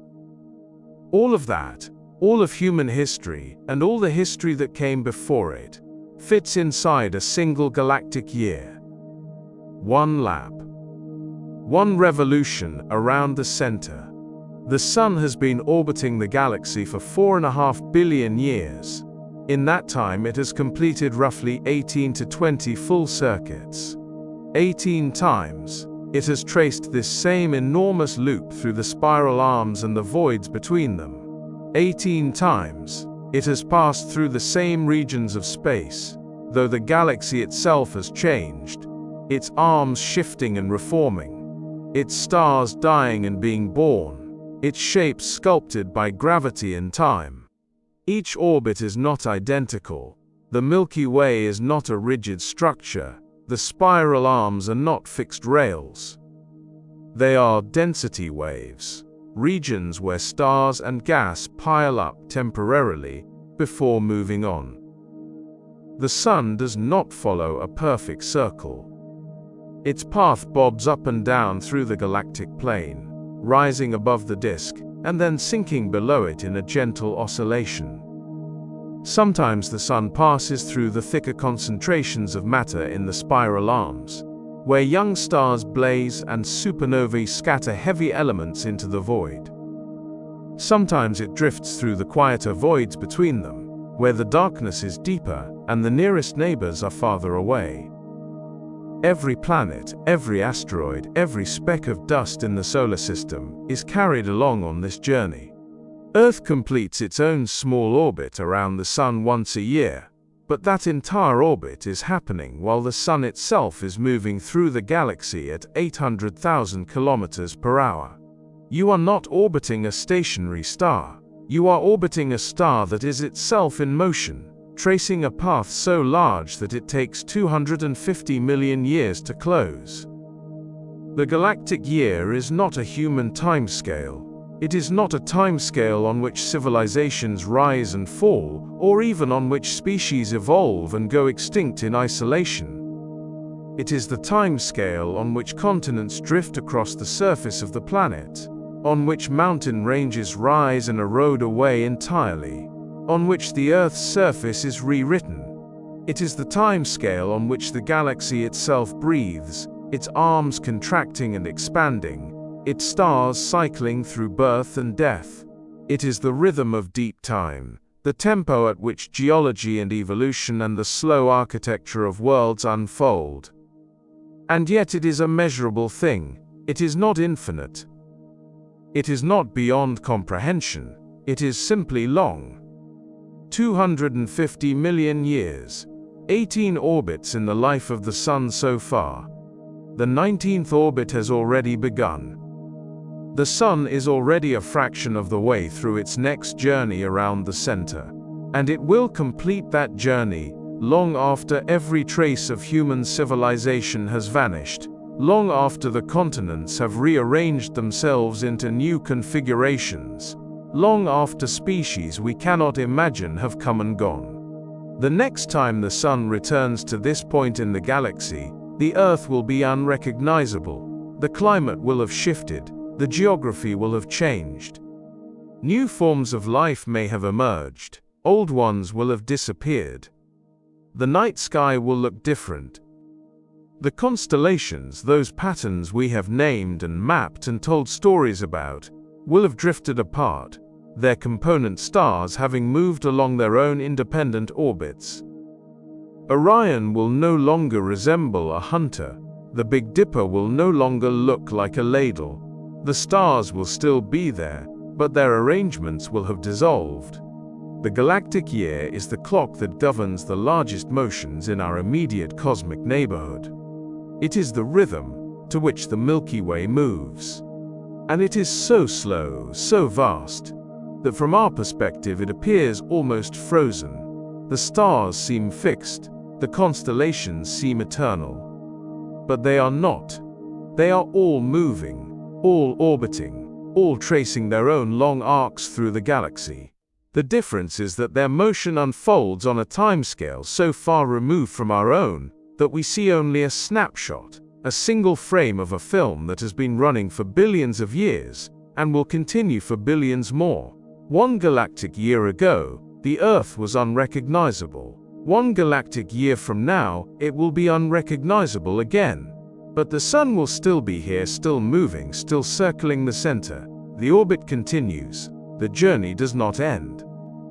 All of that, all of human history, and all the history that came before it, fits inside a single galactic year. One lap. One revolution around the center. The Sun has been orbiting the galaxy for 4.5 billion years. In that time it has completed roughly 18 to 20 full circuits. 18 times, it has traced this same enormous loop through the spiral arms and the voids between them. 18 times, it has passed through the same regions of space, though the galaxy itself has changed, its arms shifting and reforming, its stars dying and being born, its shapes sculpted by gravity and time. Each orbit is not identical. The Milky Way is not a rigid structure. The spiral arms are not fixed rails. They are density waves. Regions where stars and gas pile up temporarily before moving on. The Sun does not follow a perfect circle. Its path bobs up and down through the galactic plane, rising above the disk, and then sinking below it in a gentle oscillation. Sometimes the Sun passes through the thicker concentrations of matter in the spiral arms, where young stars blaze and supernovae scatter heavy elements into the void. Sometimes it drifts through the quieter voids between them, where the darkness is deeper and the nearest neighbors are farther away. Every planet, every asteroid, every speck of dust in the solar system is carried along on this journey. Earth completes its own small orbit around the Sun once a year, but that entire orbit is happening while the Sun itself is moving through the galaxy at 800,000 kilometers per hour. You are not orbiting a stationary star. You are orbiting a star that is itself in motion, tracing a path so large that it takes 250 million years to close. The galactic year is not a human timescale. It is not a timescale on which civilizations rise and fall, or even on which species evolve and go extinct in isolation. It is the timescale on which continents drift across the surface of the planet, on which mountain ranges rise and erode away entirely, on which the Earth's surface is rewritten. It is the timescale on which the galaxy itself breathes, its arms contracting and expanding, its stars cycling through birth and death. It is the rhythm of deep time, the tempo at which geology and evolution and the slow architecture of worlds unfold. And yet it is a measurable thing. It is not infinite. It is not beyond comprehension. It is simply long. 250 million years. 18 orbits in the life of the Sun so far. The 19th orbit has already begun. The Sun is already a fraction of the way through its next journey around the center, and it will complete that journey long after every trace of human civilization has vanished, long after the continents have rearranged themselves into new configurations, long after species we cannot imagine have come and gone. The next time the Sun returns to this point in the galaxy, the Earth will be unrecognizable. The climate will have shifted, the geography will have changed. New forms of life may have emerged, old ones will have disappeared. The night sky will look different. The constellations, those patterns we have named and mapped and told stories about, will have drifted apart, their component stars having moved along their own independent orbits. Orion will no longer resemble a hunter. The Big Dipper will no longer look like a ladle. The stars will still be there, but their arrangements will have dissolved. The galactic year is the clock that governs the largest motions in our immediate cosmic neighborhood. It is the rhythm to which the Milky Way moves. And it is so slow, so vast, that from our perspective it appears almost frozen. The stars seem fixed, the constellations seem eternal. But they are not. They are all moving, all orbiting, all tracing their own long arcs through the galaxy. The difference is that their motion unfolds on a timescale so far removed from our own that we see only a snapshot, a single frame of a film that has been running for billions of years and will continue for billions more. One galactic year ago, the Earth was unrecognizable. One galactic year from now, it will be unrecognizable again. But the Sun will still be here, still moving, still circling the center. The orbit continues. The journey does not end.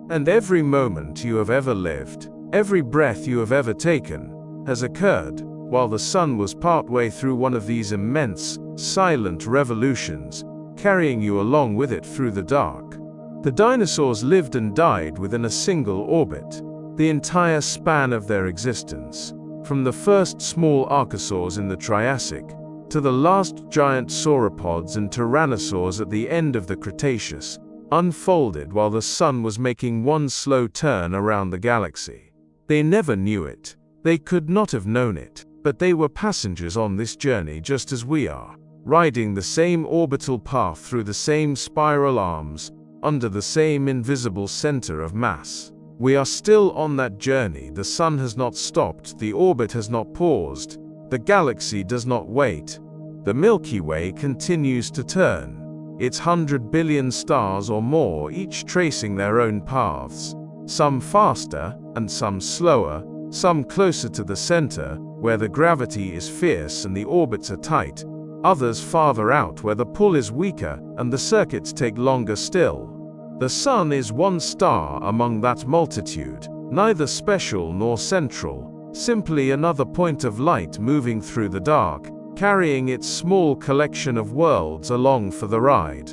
And every moment you have ever lived, every breath you have ever taken, has occurred while the Sun was partway through one of these immense, silent revolutions, carrying you along with it through the dark. The dinosaurs lived and died within a single orbit, the entire span of their existence, from the first small archosaurs in the Triassic to the last giant sauropods and tyrannosaurs at the end of the Cretaceous, unfolded while the Sun was making one slow turn around the galaxy. They never knew it. They could not have known it, but they were passengers on this journey just as we are, riding the same orbital path through the same spiral arms, under the same invisible center of mass. We are still on that journey. The Sun has not stopped, the orbit has not paused, the galaxy does not wait. The Milky Way continues to turn. Its 100 billion stars or more, each tracing their own paths, some faster and some slower, some closer to the center, where the gravity is fierce and the orbits are tight, others farther out where the pull is weaker and the circuits take longer still. The Sun is one star among that multitude, neither special nor central, simply another point of light moving through the dark, carrying its small collection of worlds along for the ride.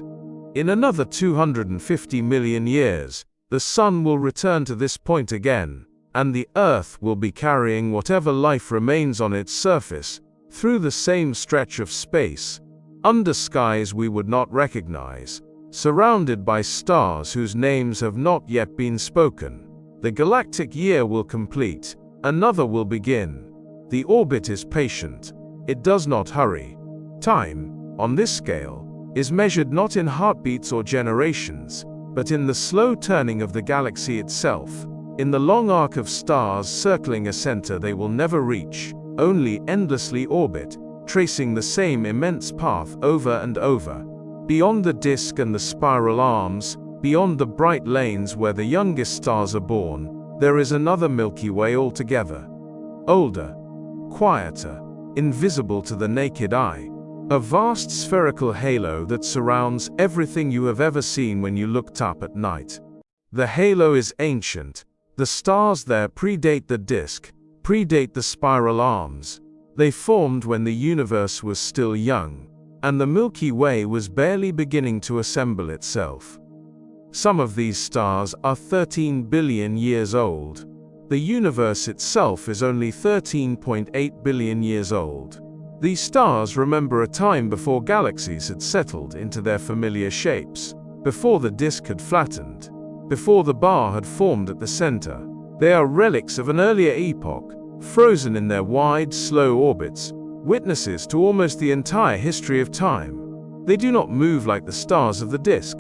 In another 250 million years, the Sun will return to this point again, and the Earth will be carrying whatever life remains on its surface through the same stretch of space, under skies we would not recognize, surrounded by stars whose names have not yet been spoken. The galactic year will complete, another will begin. The orbit is patient. It does not hurry. Time, on this scale, is measured not in heartbeats or generations, but in the slow turning of the galaxy itself, in the long arc of stars circling a center they will never reach, only endlessly orbit, tracing the same immense path over and over. Beyond the disk and the spiral arms, beyond the bright lanes where the youngest stars are born, there is another Milky Way altogether. Older, quieter, invisible to the naked eye. A vast spherical halo that surrounds everything you have ever seen when you looked up at night. The halo is ancient. The stars there predate the disk, predate the spiral arms. They formed when the universe was still young, and the Milky Way was barely beginning to assemble itself. Some of these stars are 13 billion years old. The universe itself is only 13.8 billion years old. These stars remember a time before galaxies had settled into their familiar shapes, before the disk had flattened, before the bar had formed at the center. They are relics of an earlier epoch, frozen in their wide, slow orbits, witnesses to almost the entire history of time. They do not move like the stars of the disk.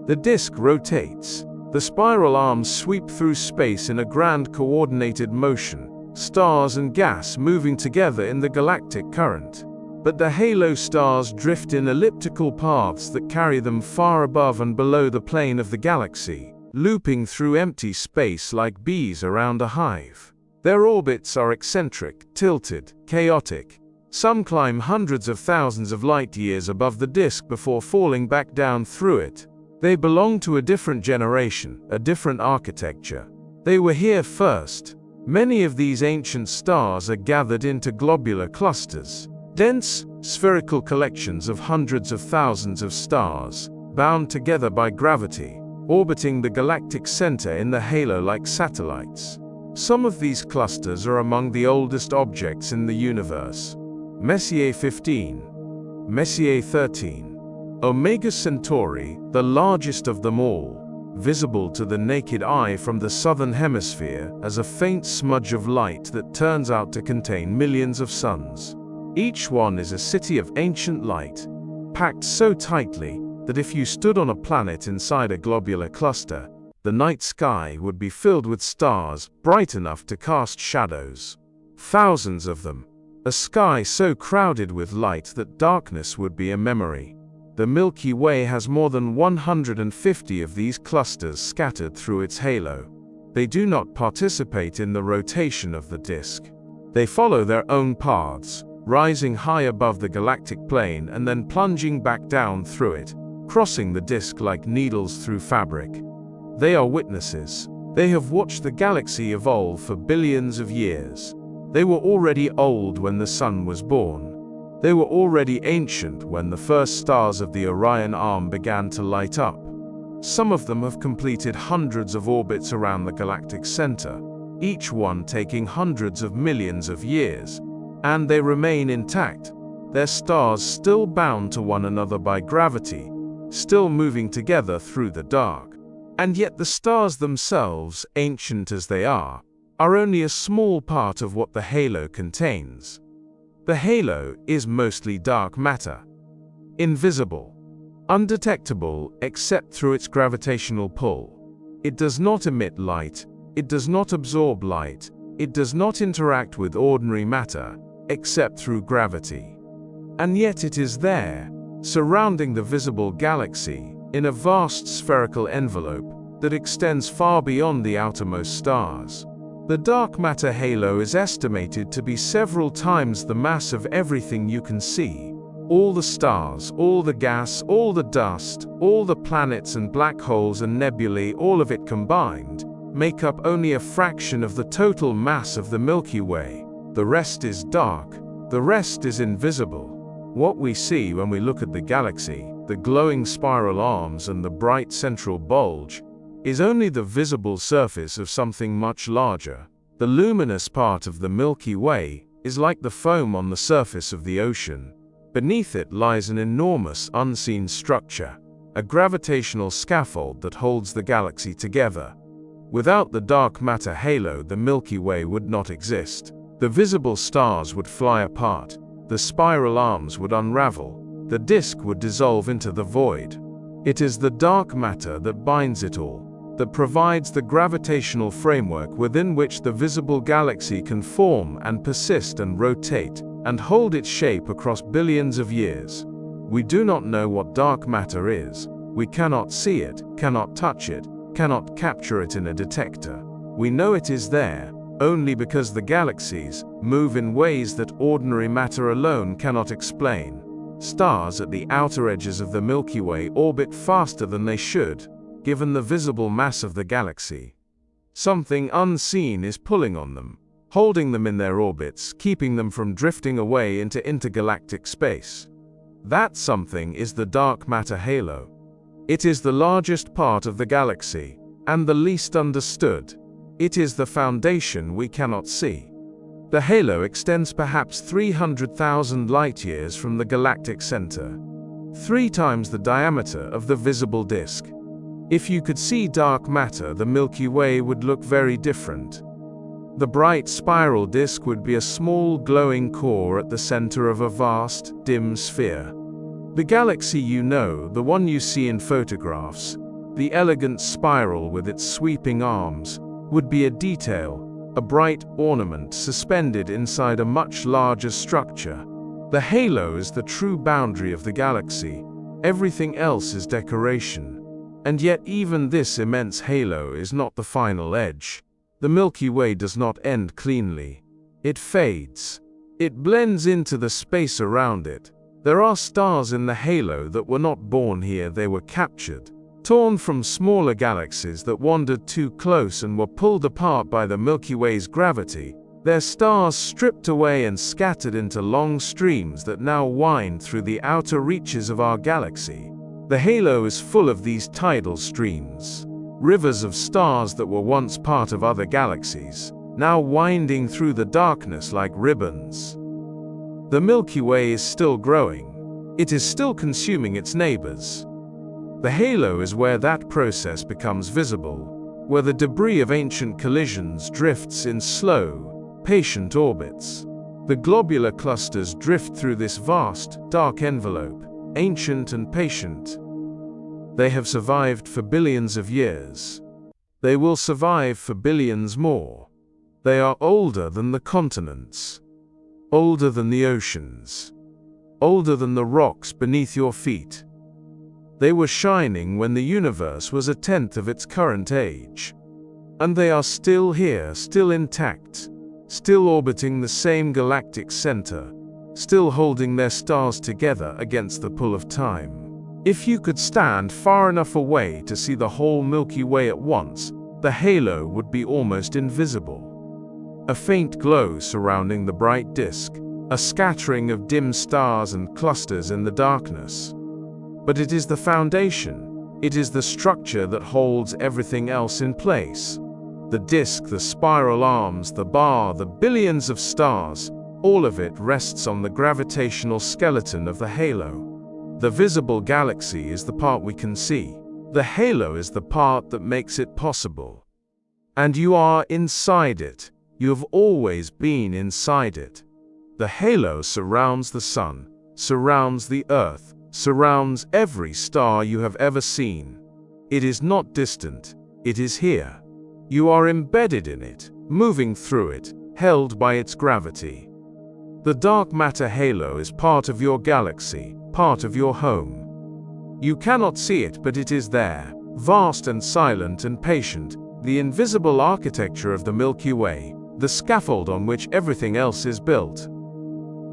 The disk rotates. The spiral arms sweep through space in a grand coordinated motion, stars and gas moving together in the galactic current. But the halo stars drift in elliptical paths that carry them far above and below the plane of the galaxy, looping through empty space like bees around a hive. Their orbits are eccentric, tilted, chaotic. Some climb hundreds of thousands of light-years above the disk before falling back down through it. They belong to a different generation, a different architecture. They were here first. Many of these ancient stars are gathered into globular clusters, dense, spherical collections of hundreds of thousands of stars, bound together by gravity, orbiting the galactic center in the halo like satellites. Some of these clusters are among the oldest objects in the universe. Messier 15, Messier 13. Omega Centauri, the largest of them all, visible to the naked eye from the southern hemisphere as a faint smudge of light that turns out to contain millions of suns. Each one is a city of ancient light, packed so tightly that if you stood on a planet inside a globular cluster, the night sky would be filled with stars bright enough to cast shadows. Thousands of them. A sky so crowded with light that darkness would be a memory. The Milky Way has more than 150 of these clusters scattered through its halo. They do not participate in the rotation of the disk. They follow their own paths, rising high above the galactic plane and then plunging back down through it, crossing the disk like needles through fabric. They are witnesses. They have watched the galaxy evolve for billions of years. They were already old when the sun was born. They were already ancient when the first stars of the Orion Arm began to light up. Some of them have completed hundreds of orbits around the galactic center, each one taking hundreds of millions of years, and they remain intact, their stars still bound to one another by gravity, still moving together through the dark. And yet the stars themselves, ancient as they are only a small part of what the halo contains. The halo is mostly dark matter. Invisible. Undetectable except through its gravitational pull. It does not emit light, it does not absorb light, it does not interact with ordinary matter, except through gravity. And yet it is there, surrounding the visible galaxy, in a vast spherical envelope that extends far beyond the outermost stars. The dark matter halo is estimated to be several times the mass of everything you can see. All the stars, all the gas, all the dust, all the planets and black holes and nebulae, all of it combined, make up only a fraction of the total mass of the Milky Way. The rest is dark, the rest is invisible. What we see when we look at the galaxy, the glowing spiral arms and the bright central bulge, is only the visible surface of something much larger. The luminous part of the Milky Way is like the foam on the surface of the ocean. Beneath it lies an enormous unseen structure, a gravitational scaffold that holds the galaxy together. Without the dark matter halo, the Milky Way would not exist. The visible stars would fly apart, the spiral arms would unravel, the disk would dissolve into the void. It is the dark matter that binds it all, that provides the gravitational framework within which the visible galaxy can form and persist and rotate and hold its shape across billions of years. We do not know what dark matter is. We cannot see it, cannot touch it, cannot capture it in a detector. We know it is there, only because the galaxies move in ways that ordinary matter alone cannot explain. Stars at the outer edges of the Milky Way orbit faster than they should, given the visible mass of the galaxy. Something unseen is pulling on them, holding them in their orbits, keeping them from drifting away into intergalactic space. That something is the dark matter halo. It is the largest part of the galaxy, and the least understood. It is the foundation we cannot see. The halo extends perhaps 300,000 light-years from the galactic center, 3 times the diameter of the visible disk. If you could see dark matter, the Milky Way would look very different. The bright spiral disk would be a small glowing core at the center of a vast, dim sphere. The galaxy you know, the one you see in photographs, The elegant spiral with its sweeping arms would be a detail, a bright ornament suspended inside a much larger structure. The halo is the true boundary of the galaxy. Everything else is decoration. And yet even this immense halo is not the final edge. The Milky Way does not end cleanly. It fades. It blends into the space around it. There are stars in the halo that were not born here, they were captured, torn from smaller galaxies that wandered too close and were pulled apart by the Milky Way's gravity. Their stars stripped away and scattered into long streams that now wind through the outer reaches of our galaxy. The halo is full of these tidal streams, rivers of stars that were once part of other galaxies, now winding through the darkness like ribbons. The Milky Way is still growing. It is still consuming its neighbors. The halo is where that process becomes visible, where the debris of ancient collisions drifts in slow, patient orbits. The globular clusters drift through this vast, dark envelope, ancient and patient. They have survived for billions of years. They will survive for billions more. They are older than the continents, older than the oceans, older than the rocks beneath your feet. They were shining when the universe was a tenth of its current age. And they are still here, still intact, still orbiting the same galactic center, still holding their stars together against the pull of time. If you could stand far enough away to see the whole Milky Way at once, the halo would be almost invisible. A faint glow surrounding the bright disk, a scattering of dim stars and clusters in the darkness. But it is the foundation, it is the structure that holds everything else in place. The disk, the spiral arms, the bar, the billions of stars, all of it rests on the gravitational skeleton of the halo. The visible galaxy is the part we can see. The halo is the part that makes it possible. And you are inside it. You have always been inside it. The halo surrounds the sun, surrounds the earth, surrounds every star you have ever seen. It is not distant. It is here. You are embedded in it, moving through it, held by its gravity. The dark matter halo is part of your galaxy, part of your home. You cannot see it, but it is there, vast and silent and patient, the invisible architecture of the Milky Way, the scaffold on which everything else is built.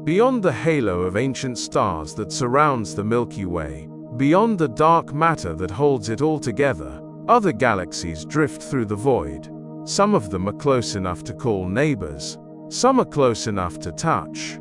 Beyond the halo of ancient stars that surrounds the Milky Way, beyond the dark matter that holds it all together, other galaxies drift through the void. Some of them are close enough to call neighbors. Some are close enough to touch.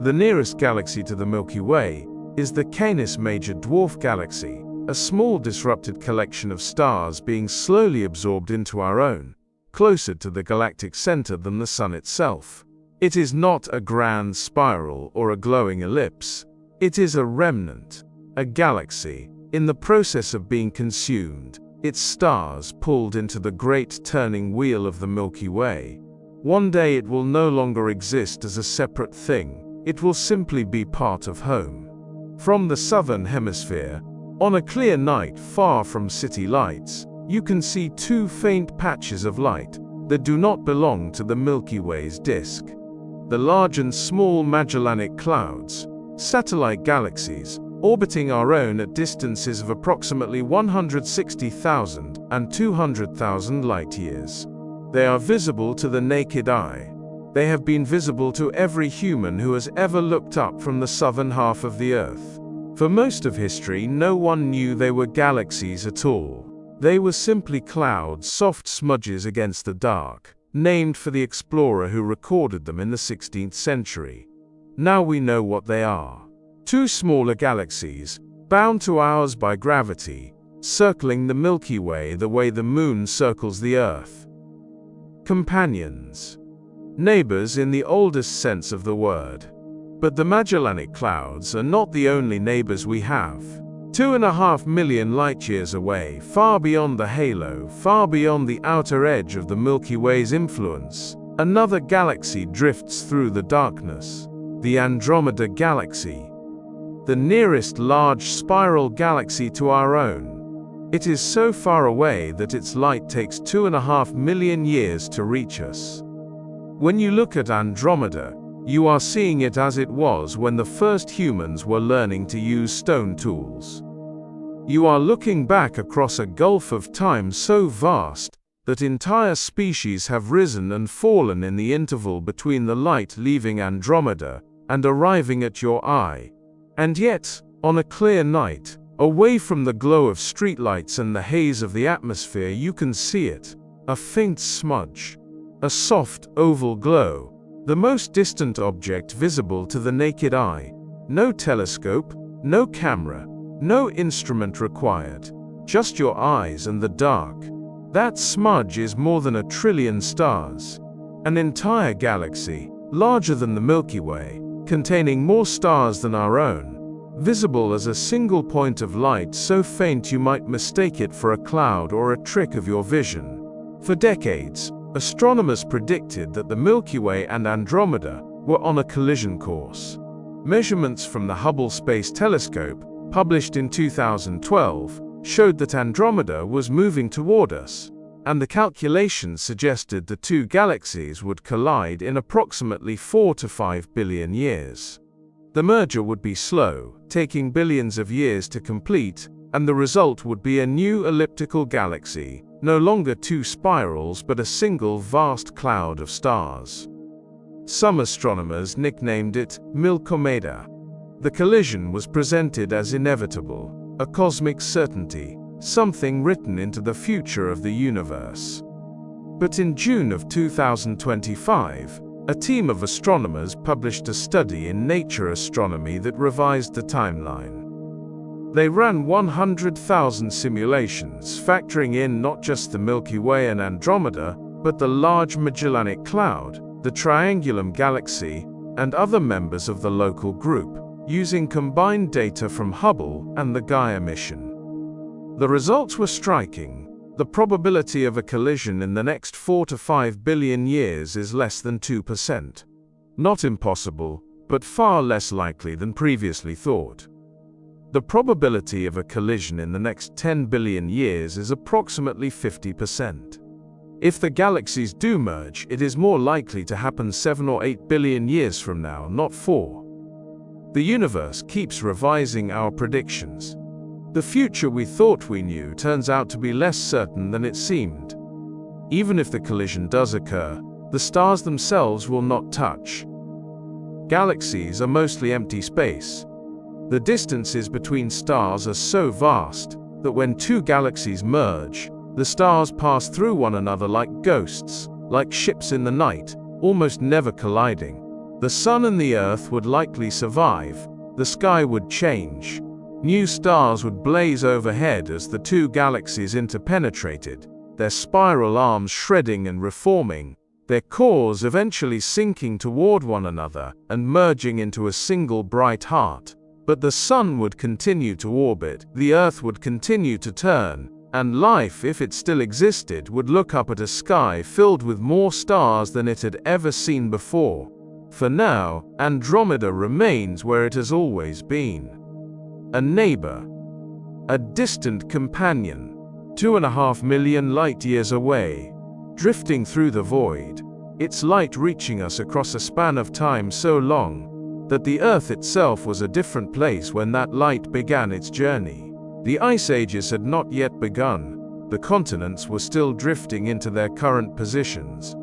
The nearest galaxy to the Milky Way is the Canis Major dwarf galaxy, a small disrupted collection of stars being slowly absorbed into our own, closer to the galactic center than the Sun itself. It is not a grand spiral or a glowing ellipse. It is a remnant, a galaxy, in the process of being consumed, its stars pulled into the great turning wheel of the Milky Way. One day it will no longer exist as a separate thing. It will simply be part of home. From the southern hemisphere, on a clear night far from city lights, you can see two faint patches of light that do not belong to the Milky Way's disk. The large and small Magellanic Clouds, satellite galaxies, orbiting our own at distances of approximately 160,000 and 200,000 light-years. They are visible to the naked eye. They have been visible to every human who has ever looked up from the southern half of the Earth. For most of history, no one knew they were galaxies at all. They were simply clouds, soft smudges against the dark, named for the explorer who recorded them in the 16th century. Now we know what they are. Two smaller galaxies, bound to ours by gravity, circling the Milky Way the way the moon circles the Earth. Companions. Neighbors in the oldest sense of the word. But the Magellanic Clouds are not the only neighbors we have. 2.5 million light-years away, far beyond the halo, far beyond the outer edge of the Milky Way's influence, another galaxy drifts through the darkness. The Andromeda Galaxy. The nearest large spiral galaxy to our own. It is so far away that its light takes 2.5 million years to reach us. When you look at Andromeda, you are seeing it as it was when the first humans were learning to use stone tools. You are looking back across a gulf of time so vast that entire species have risen and fallen in the interval between the light leaving Andromeda and arriving at your eye. And yet, on a clear night, away from the glow of streetlights and the haze of the atmosphere, you can see it, a faint smudge, a soft, oval glow, the most distant object visible to the naked eye. No telescope, no camera, no instrument required, just your eyes and the dark. That smudge is more than 1 trillion stars. An entire galaxy, larger than the Milky Way, containing more stars than our own, visible as a single point of light so faint you might mistake it for a cloud or a trick of your vision. For decades, astronomers predicted that the Milky Way and Andromeda were on a collision course. Measurements from the Hubble Space Telescope, published in 2012, showed that Andromeda was moving toward us, and the calculations suggested the two galaxies would collide in approximately 4 to 5 billion years. The merger would be slow, taking billions of years to complete, and the result would be a new elliptical galaxy, no longer two spirals but a single vast cloud of stars. Some astronomers nicknamed it Milky Way. The collision was presented as inevitable, a cosmic certainty, something written into the future of the universe. But in June of 2025, a team of astronomers published a study in Nature Astronomy that revised the timeline. They ran 100,000 simulations, factoring in not just the Milky Way and Andromeda, but the Large Magellanic Cloud, the Triangulum Galaxy, and other members of the local group, using combined data from Hubble and the Gaia mission. The results were striking. The probability of a collision in the next 4 to 5 billion years is less than 2%. Not impossible, but far less likely than previously thought. The probability of a collision in the next 10 billion years is approximately 50%. If the galaxies do merge, it is more likely to happen 7 or 8 billion years from now, not 4. The universe keeps revising our predictions. The future we thought we knew turns out to be less certain than it seemed. Even if the collision does occur, the stars themselves will not touch. Galaxies are mostly empty space. The distances between stars are so vast that when two galaxies merge, the stars pass through one another like ghosts, like ships in the night, almost never colliding. The Sun and the Earth would likely survive, the sky would change. New stars would blaze overhead as the two galaxies interpenetrated, their spiral arms shredding and reforming, their cores eventually sinking toward one another and merging into a single bright heart. But the Sun would continue to orbit, the Earth would continue to turn, and life, if it still existed, would look up at a sky filled with more stars than it had ever seen before. For now, Andromeda remains where it has always been. A neighbor, a distant companion, 2.5 million light-years away, drifting through the void, its light reaching us across a span of time so long that the Earth itself was a different place when that light began its journey. The ice ages had not yet begun, the continents were still drifting into their current positions,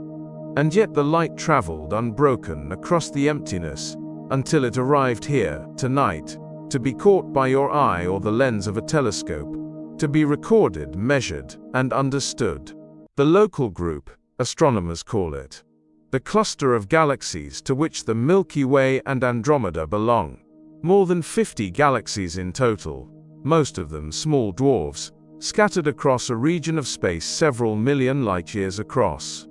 and yet the light traveled unbroken across the emptiness until it arrived here, tonight, to be caught by your eye or the lens of a telescope, to be recorded, measured, and understood. The local group, astronomers call it, the cluster of galaxies to which the Milky Way and Andromeda belong. More than 50 galaxies in total, most of them small dwarfs, scattered across a region of space several million light-years across.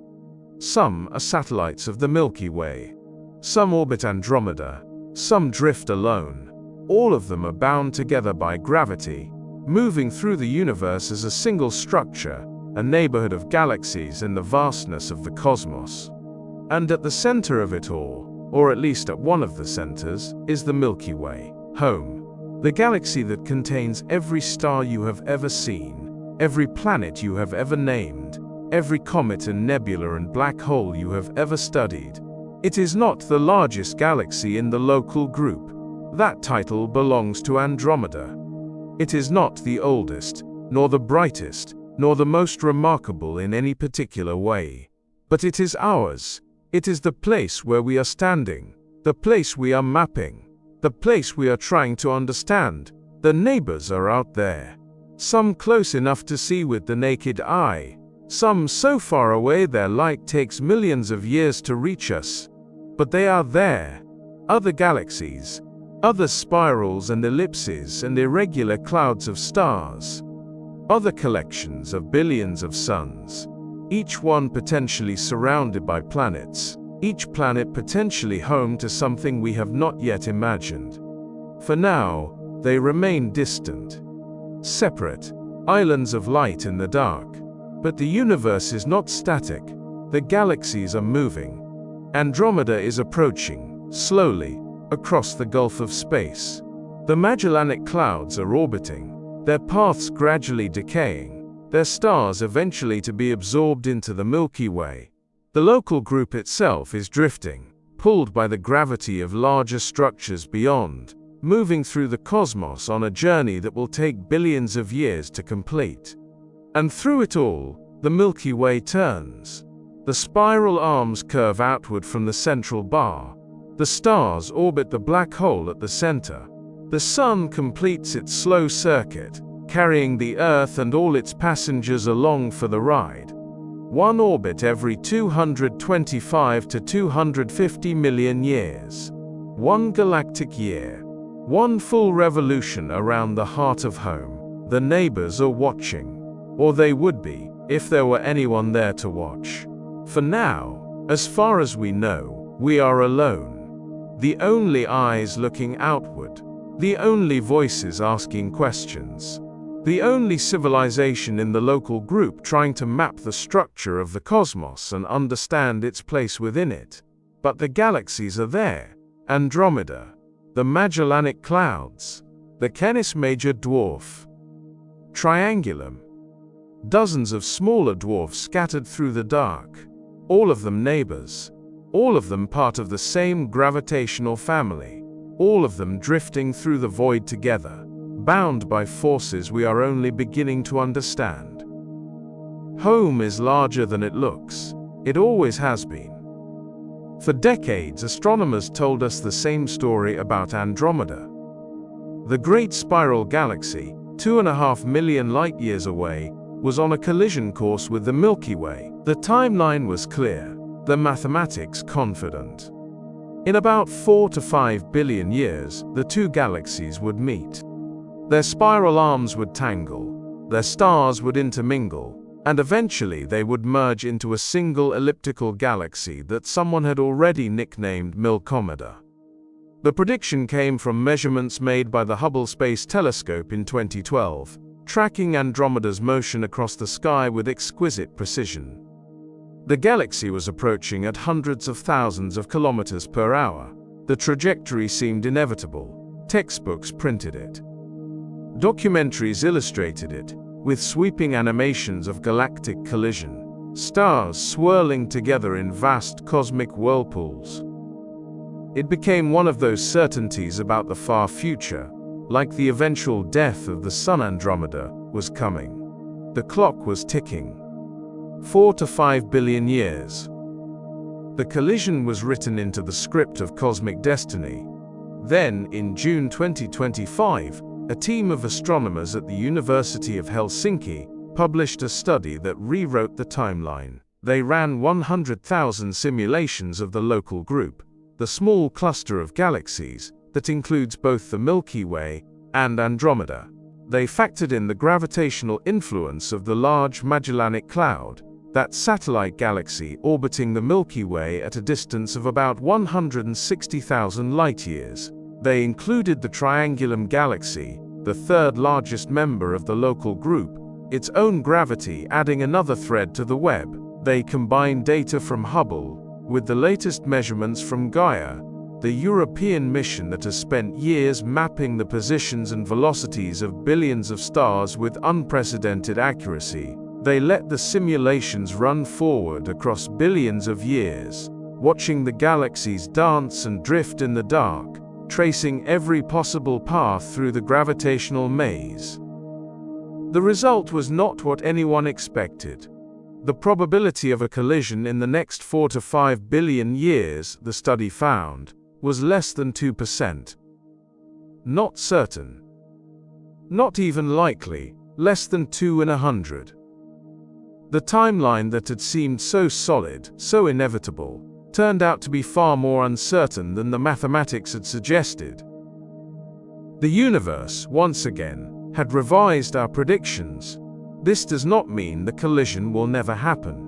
Some are satellites of the Milky Way. Some orbit Andromeda. Some drift alone. All of them are bound together by gravity, moving through the universe as a single structure, a neighborhood of galaxies in the vastness of the cosmos. And at the center of it all, or at least at one of the centers, is the Milky Way, home. The galaxy that contains every star you have ever seen, every planet you have ever named, every comet and nebula and black hole you have ever studied. It is not the largest galaxy in the local group. That title belongs to Andromeda. It is not the oldest, nor the brightest, nor the most remarkable in any particular way. But it is ours. It is the place where we are standing, the place we are mapping, the place we are trying to understand. The neighbors are out there. Some close enough to see with the naked eye, some so far away their light takes millions of years to reach us. But they are there. Other galaxies, other spirals and ellipses and irregular clouds of stars. Other collections of billions of suns, each one potentially surrounded by planets, each planet potentially home to something we have not yet imagined. For now, they remain distant, separate, islands of light in the dark. But the universe is not static. The galaxies are moving. Andromeda is approaching, slowly, across the gulf of space. The Magellanic Clouds are orbiting, their paths gradually decaying, their stars eventually to be absorbed into the Milky Way. The local group itself is drifting, pulled by the gravity of larger structures beyond, moving through the cosmos on a journey that will take billions of years to complete. And through it all, the Milky Way turns. The spiral arms curve outward from the central bar. The stars orbit the black hole at the center. The Sun completes its slow circuit, carrying the Earth and all its passengers along for the ride. One orbit every 225 to 250 million years. One galactic year. One full revolution around the heart of home. The neighbors are watching. Or they would be, if there were anyone there to watch. For now, as far as we know, we are alone. The only eyes looking outward. The only voices asking questions. The only civilization in the local group trying to map the structure of the cosmos and understand its place within it. But the galaxies are there. Andromeda, the Magellanic Clouds, the Canis Major Dwarf, Triangulum, dozens of smaller dwarfs scattered through the dark, all of them neighbors, all of them part of the same gravitational family, all of them drifting through the void together, bound by forces we are only beginning to understand. Home is larger than it looks. It always has been. For decades, astronomers told us the same story about Andromeda. The great spiral galaxy, 2.5 million light-years away, was on a collision course with the Milky Way. The timeline was clear, the mathematics confident. In about 4 to 5 billion years, the two galaxies would meet. Their spiral arms would tangle, their stars would intermingle, and eventually they would merge into a single elliptical galaxy that someone had already nicknamed Milkomeda. The prediction came from measurements made by the Hubble Space Telescope in 2012, tracking Andromeda's motion across the sky with exquisite precision. The galaxy was approaching at hundreds of thousands of kilometers per hour. The trajectory seemed inevitable. Textbooks printed it. Documentaries illustrated it, with sweeping animations of galactic collision, stars swirling together in vast cosmic whirlpools. It became one of those certainties about the far future, like the eventual death of the Sun. Andromeda was coming. The clock was ticking. 4 to 5 billion years. The collision was written into the script of cosmic destiny. Then, in June 2025, a team of astronomers at the University of Helsinki published a study that rewrote the timeline. They ran 100,000 simulations of the local group, the small cluster of galaxies that includes both the Milky Way and Andromeda. They factored in the gravitational influence of the large Magellanic Cloud, that satellite galaxy orbiting the Milky Way at a distance of about 160,000 light-years. They included the Triangulum galaxy, the third largest member of the local group, its own gravity adding another thread to the web. They combined data from Hubble with the latest measurements from Gaia, the European mission that has spent years mapping the positions and velocities of billions of stars with unprecedented accuracy. They let the simulations run forward across billions of years, watching the galaxies dance and drift in the dark, tracing every possible path through the gravitational maze. The result was not what anyone expected. The probability of a collision in the next 4 to 5 billion years, the study found, was less than 2%. Not certain. Not even likely, less than 2 in 100. The timeline that had seemed so solid, so inevitable, turned out to be far more uncertain than the mathematics had suggested. The universe, once again, had revised our predictions. This does not mean the collision will never happen.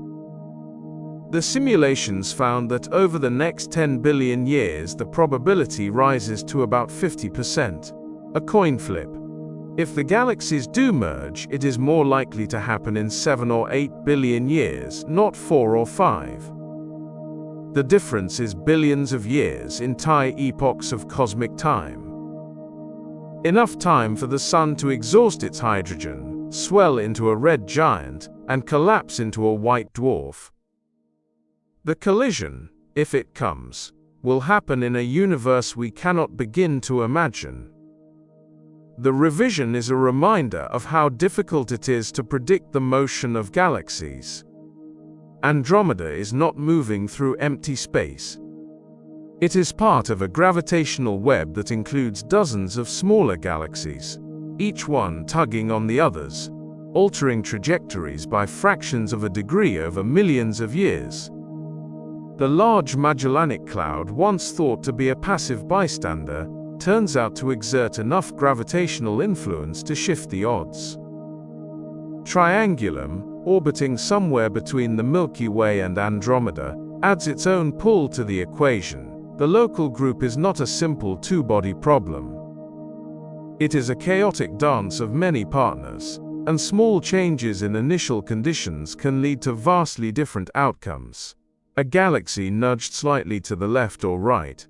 The simulations found that over the next 10 billion years the probability rises to about 50%. A coin flip. If the galaxies do merge, it is more likely to happen in 7 or 8 billion years, not 4 or 5. The difference is billions of years, entire epochs of cosmic time. Enough time for the Sun to exhaust its hydrogen, swell into a red giant, and collapse into a white dwarf. The collision, if it comes, will happen in a universe we cannot begin to imagine. The revision is a reminder of how difficult it is to predict the motion of galaxies. Andromeda is not moving through empty space. It is part of a gravitational web that includes dozens of smaller galaxies, each one tugging on the others, altering trajectories by fractions of a degree over millions of years. The Large Magellanic Cloud, once thought to be a passive bystander, turns out to exert enough gravitational influence to shift the odds. Triangulum, orbiting somewhere between the Milky Way and Andromeda, adds its own pull to the equation. The local group is not a simple two-body problem. It is a chaotic dance of many partners, and small changes in initial conditions can lead to vastly different outcomes. A galaxy nudged slightly to the left or right,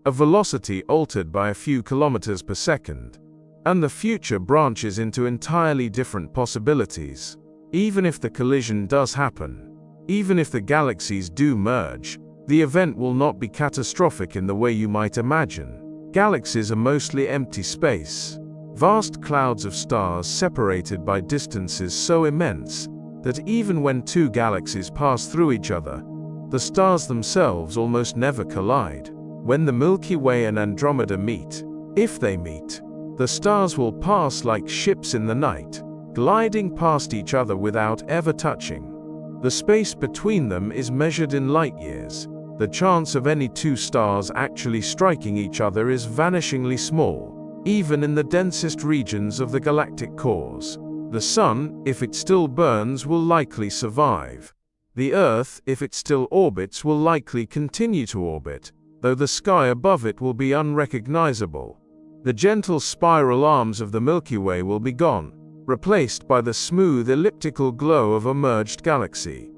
a velocity altered by a few kilometers per second, and the future branches into entirely different possibilities. Even if the collision does happen, even if the galaxies do merge, the event will not be catastrophic in the way you might imagine. Galaxies are mostly empty space, vast clouds of stars separated by distances so immense that even when two galaxies pass through each other, the stars themselves almost never collide. When the Milky Way and Andromeda meet, if they meet, the stars will pass like ships in the night, gliding past each other without ever touching. The space between them is measured in light years. The chance of any two stars actually striking each other is vanishingly small, even in the densest regions of the galactic cores. The Sun, if it still burns, will likely survive. The Earth, if it still orbits, will likely continue to orbit, though the sky above it will be unrecognizable. The gentle spiral arms of the Milky Way will be gone, replaced by the smooth elliptical glow of a merged galaxy.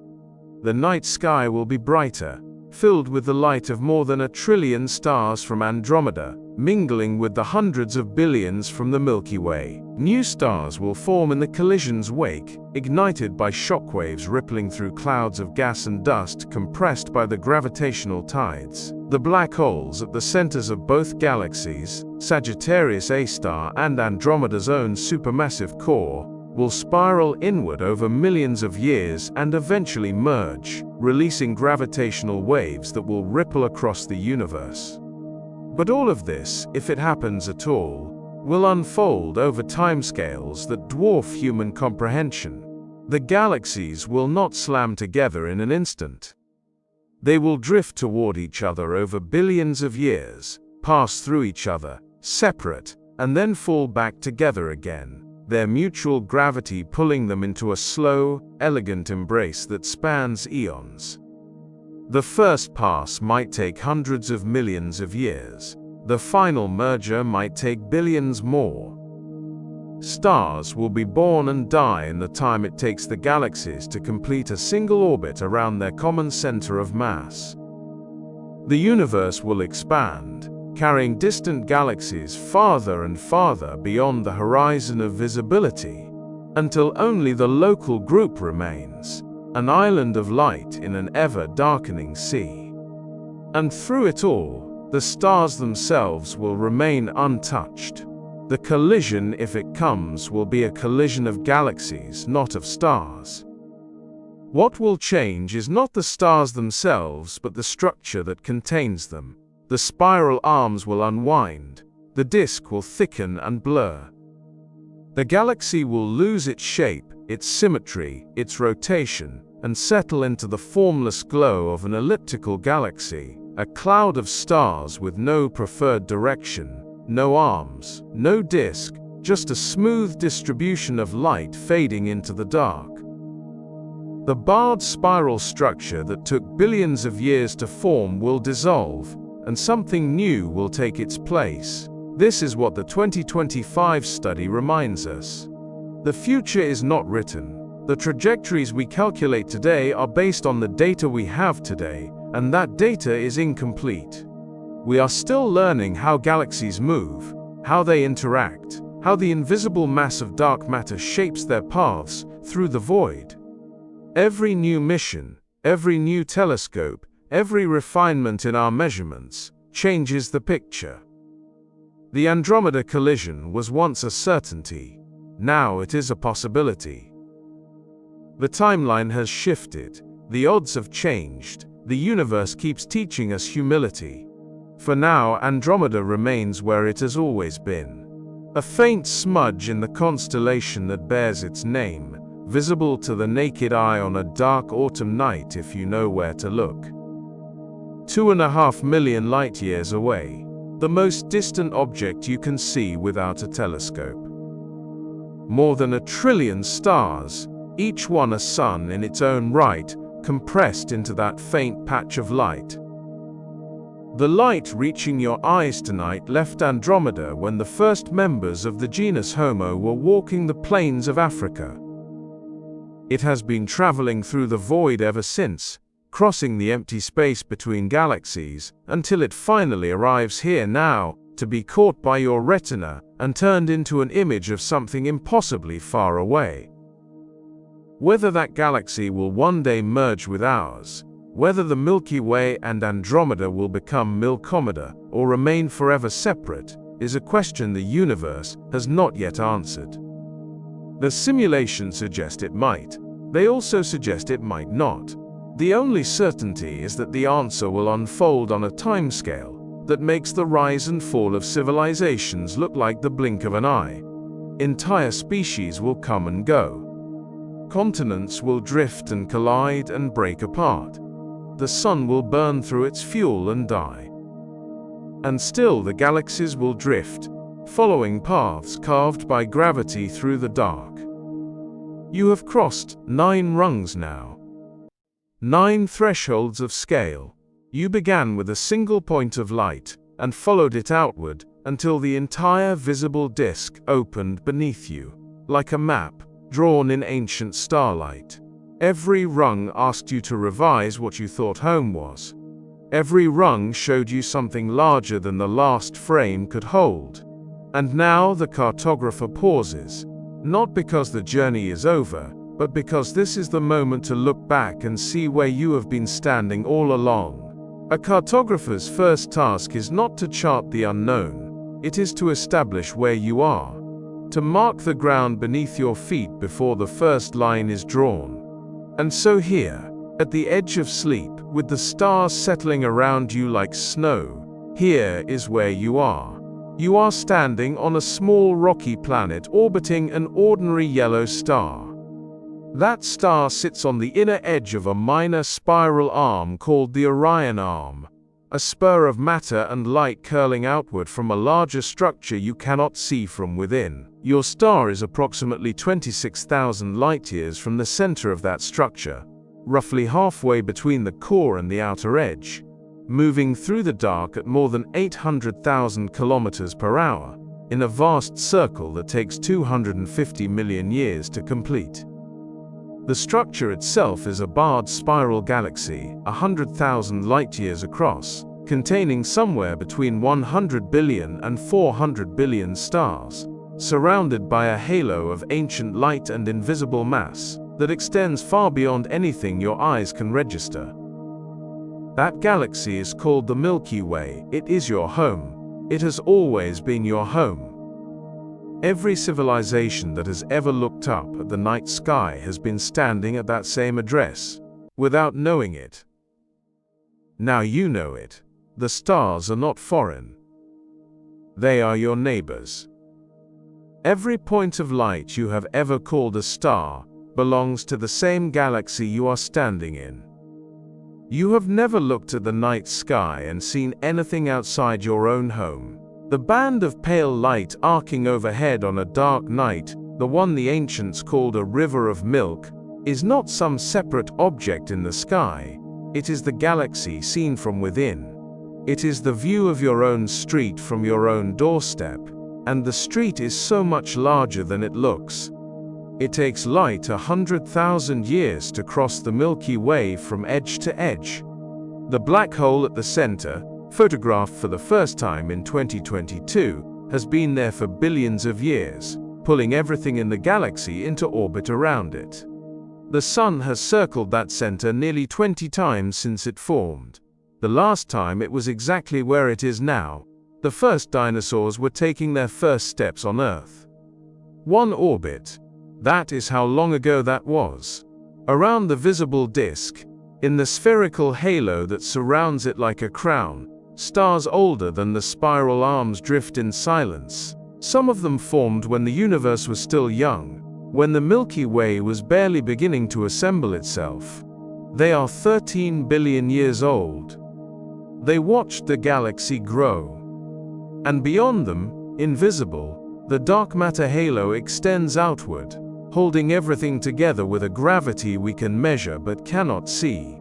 The night sky will be brighter, filled with the light of more than 1 trillion stars from Andromeda, mingling with the hundreds of billions from the Milky Way. New stars will form in the collision's wake, ignited by shockwaves rippling through clouds of gas and dust compressed by the gravitational tides. The black holes at the centers of both galaxies, Sagittarius A star and Andromeda's own supermassive core, will spiral inward over millions of years and eventually merge, releasing gravitational waves that will ripple across the universe. But all of this, if it happens at all, will unfold over timescales that dwarf human comprehension. The galaxies will not slam together in an instant. They will drift toward each other over billions of years, pass through each other, separate, and then fall back together again, their mutual gravity pulling them into a slow, elegant embrace that spans eons. The first pass might take hundreds of millions of years. The final merger might take billions more. Stars will be born and die in the time it takes the galaxies to complete a single orbit around their common center of mass. The universe will expand, carrying distant galaxies farther and farther beyond the horizon of visibility, until only the local group remains, an island of light in an ever-darkening sea. And through it all, the stars themselves will remain untouched. The collision, if it comes, will be a collision of galaxies, not of stars. What will change is not the stars themselves, but the structure that contains them. The spiral arms will unwind, the disk will thicken and blur. The galaxy will lose its shape, its symmetry, its rotation, and settle into the formless glow of an elliptical galaxy, a cloud of stars with no preferred direction, no arms, no disk, just a smooth distribution of light fading into the dark. The barred spiral structure that took billions of years to form will dissolve, and something new will take its place. This is what the 2025 study reminds us. The future is not written. The trajectories we calculate today are based on the data we have today, and that data is incomplete. We are still learning how galaxies move, how they interact, how the invisible mass of dark matter shapes their paths through the void. Every new mission, every new telescope, every refinement in our measurements changes the picture. The Andromeda collision was once a certainty. Now it is a possibility. The timeline has shifted. The odds have changed. The universe keeps teaching us humility. For now, Andromeda remains where it has always been. A faint smudge in the constellation that bears its name, visible to the naked eye on a dark autumn night if you know where to look. 2.5 million light-years away, the most distant object you can see without a telescope. More than 1 trillion stars, each one a sun in its own right, compressed into that faint patch of light. The light reaching your eyes tonight left Andromeda when the first members of the genus Homo were walking the plains of Africa. It has been traveling through the void ever since, crossing the empty space between galaxies, until it finally arrives here now, to be caught by your retina and turned into an image of something impossibly far away. Whether that galaxy will one day merge with ours, whether the Milky Way and Andromeda will become Milkomeda or remain forever separate, is a question the universe has not yet answered. The simulations suggest it might. They also suggest it might not. The only certainty is that the answer will unfold on a timescale that makes the rise and fall of civilizations look like the blink of an eye. Entire species will come and go. Continents will drift and collide and break apart. The sun will burn through its fuel and die. And still the galaxies will drift, following paths carved by gravity through the dark. You have crossed 9 rungs now. 9 thresholds of scale. You began with a single point of light, and followed it outward, until the entire visible disk opened beneath you, like a map, drawn in ancient starlight. Every rung asked you to revise what you thought home was. Every rung showed you something larger than the last frame could hold. And now the cartographer pauses, not because the journey is over, but because this is the moment to look back and see where you have been standing all along. A cartographer's first task is not to chart the unknown, it is to establish where you are, to mark the ground beneath your feet before the first line is drawn. And so here, at the edge of sleep, with the stars settling around you like snow, here is where you are. You are standing on a small rocky planet orbiting an ordinary yellow star. That star sits on the inner edge of a minor spiral arm called the Orion Arm, a spur of matter and light curling outward from a larger structure you cannot see from within. Your star is approximately 26,000 light-years from the center of that structure, roughly halfway between the core and the outer edge, moving through the dark at more than 800,000 kilometers per hour, in a vast circle that takes 250 million years to complete. The structure itself is a barred spiral galaxy, 100,000 light-years across, containing somewhere between 100 billion and 400 billion stars, surrounded by a halo of ancient light and invisible mass that extends far beyond anything your eyes can register. That galaxy is called the Milky Way. It is your home. It has always been your home. Every civilization that has ever looked up at the night sky has been standing at that same address, without knowing it. Now you know it. The stars are not foreign. They are your neighbors. Every point of light you have ever called a star belongs to the same galaxy you are standing in. You have never looked at the night sky and seen anything outside your own home. The band of pale light arcing overhead on a dark night, the one the ancients called a river of milk, is not some separate object in the sky. It is the galaxy seen from within. It is the view of your own street from your own doorstep, and the street is so much larger than it looks. It takes light 100,000 years to cross the Milky Way from edge to edge. The black hole at the center, photographed for the first time in 2022, has been there for billions of years, pulling everything in the galaxy into orbit around it. The Sun has circled that center nearly 20 times since it formed. The last time it was exactly where it is now. The first dinosaurs were taking their first steps on Earth. One orbit. That is how long ago that was. Around the visible disk, in the spherical halo that surrounds it like a crown, stars older than the spiral arms drift in silence. Some of them formed when the universe was still young, when the Milky Way was barely beginning to assemble itself. They are 13 billion years old. They watched the galaxy grow. And beyond them, invisible, the dark matter halo extends outward, holding everything together with a gravity we can measure but cannot see.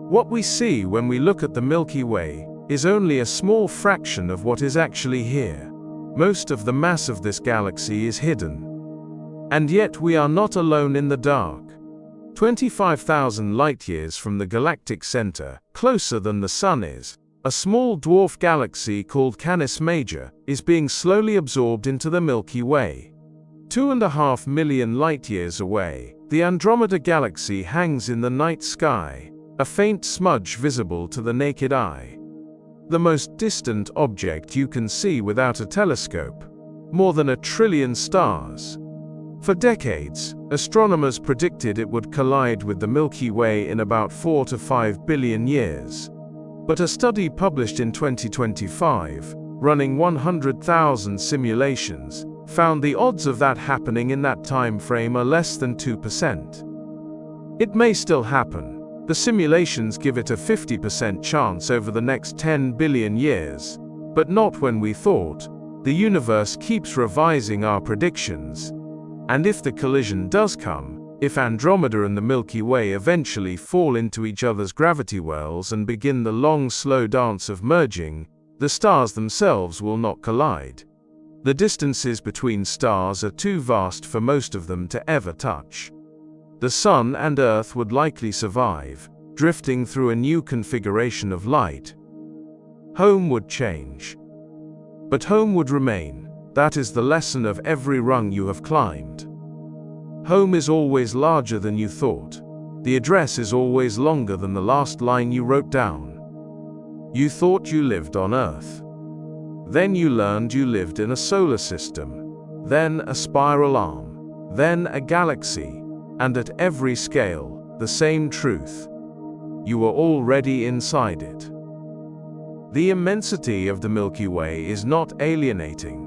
What we see when we look at the Milky Way is only a small fraction of what is actually here. Most of the mass of this galaxy is hidden. And yet we are not alone in the dark. 25,000 light-years from the galactic center, closer than the Sun is, a small dwarf galaxy called Canis Major is being slowly absorbed into the Milky Way. 2.5 million light-years away, the Andromeda galaxy hangs in the night sky, a faint smudge visible to the naked eye. The most distant object you can see without a telescope. More than 1 trillion stars. For decades, astronomers predicted it would collide with the Milky Way in about 4 to 5 billion years. But a study published in 2025, running 100,000 simulations, found the odds of that happening in that time frame are less than 2%. It may still happen. The simulations give it a 50% chance over the next 10 billion years, but not when we thought. The universe keeps revising our predictions. And if the collision does come, if Andromeda and the Milky Way eventually fall into each other's gravity wells and begin the long, slow dance of merging, the stars themselves will not collide. The distances between stars are too vast for most of them to ever touch. The Sun and Earth would likely survive, drifting through a new configuration of light. Home would change. But home would remain. That is the lesson of every rung you have climbed. Home is always larger than you thought. The address is always longer than the last line you wrote down. You thought you lived on Earth. Then you learned you lived in a solar system, then a spiral arm, then a galaxy, and at every scale, the same truth. You were already inside it. The immensity of the Milky Way is not alienating.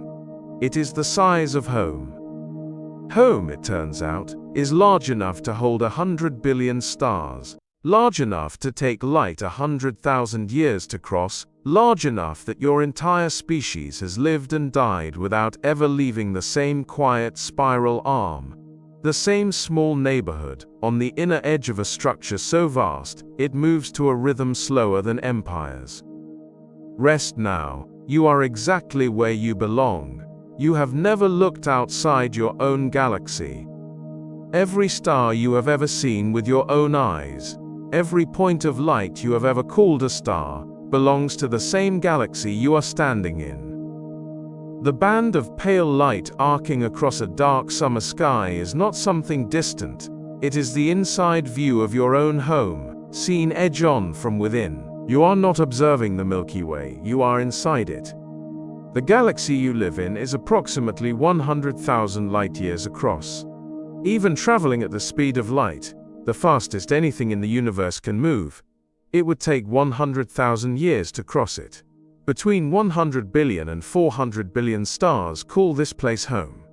It is the size of home. Home, it turns out, is large enough to hold 100 billion stars, large enough to take light 100,000 years to cross, large enough that your entire species has lived and died without ever leaving the same quiet spiral arm, the same small neighborhood, on the inner edge of a structure so vast, it moves to a rhythm slower than empires. Rest now, you are exactly where you belong. You have never looked outside your own galaxy. Every star you have ever seen with your own eyes, every point of light you have ever called a star, belongs to the same galaxy you are standing in. The band of pale light arcing across a dark summer sky is not something distant. It is the inside view of your own home, seen edge-on from within. You are not observing the Milky Way, you are inside it. The galaxy you live in is approximately 100,000 light-years across. Even traveling at the speed of light, the fastest anything in the universe can move, it would take 100,000 years to cross it. Between 100 billion and 400 billion stars call this place home.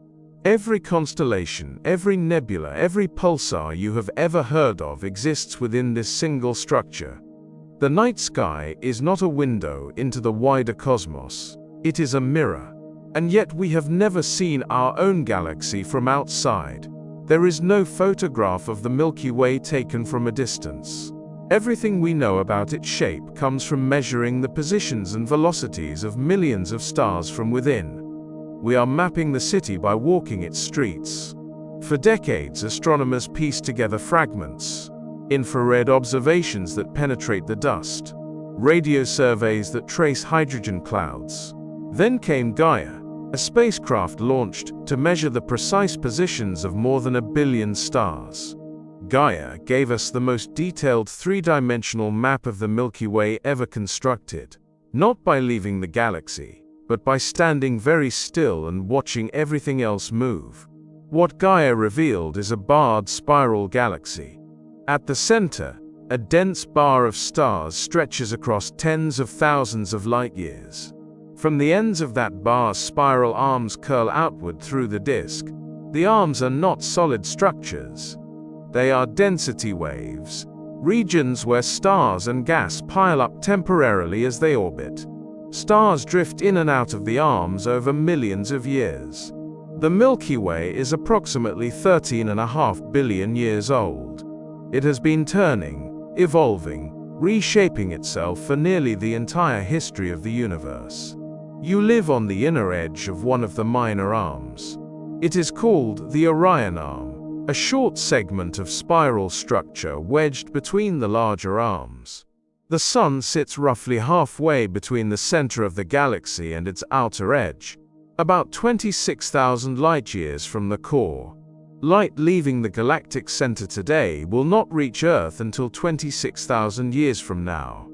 Every constellation, every nebula, every pulsar you have ever heard of exists within this single structure. The night sky is not a window into the wider cosmos. It is a mirror. And yet we have never seen our own galaxy from outside. There is no photograph of the Milky Way taken from a distance. Everything we know about its shape comes from measuring the positions and velocities of millions of stars from within. We are mapping the city by walking its streets. For decades, astronomers pieced together fragments, infrared observations that penetrate the dust, radio surveys that trace hydrogen clouds. Then came Gaia, a spacecraft launched to measure the precise positions of more than 1 billion stars. Gaia gave us the most detailed three-dimensional map of the Milky Way ever constructed, not by leaving the galaxy, but by standing very still and watching everything else move. What Gaia revealed is a barred spiral galaxy. At the center, a dense bar of stars stretches across tens of thousands of light-years. From the ends of that bar's spiral arms curl outward through the disk. The arms are not solid structures. They are density waves, regions where stars and gas pile up temporarily as they orbit. Stars drift in and out of the arms over millions of years. The Milky Way is approximately 13.5 billion years old. It has been turning, evolving, reshaping itself for nearly the entire history of the universe. You live on the inner edge of one of the minor arms. It is called the Orion Arm, a short segment of spiral structure wedged between the larger arms. The Sun sits roughly halfway between the center of the galaxy and its outer edge, about 26,000 light-years from the core. Light leaving the galactic center today will not reach Earth until 26,000 years from now.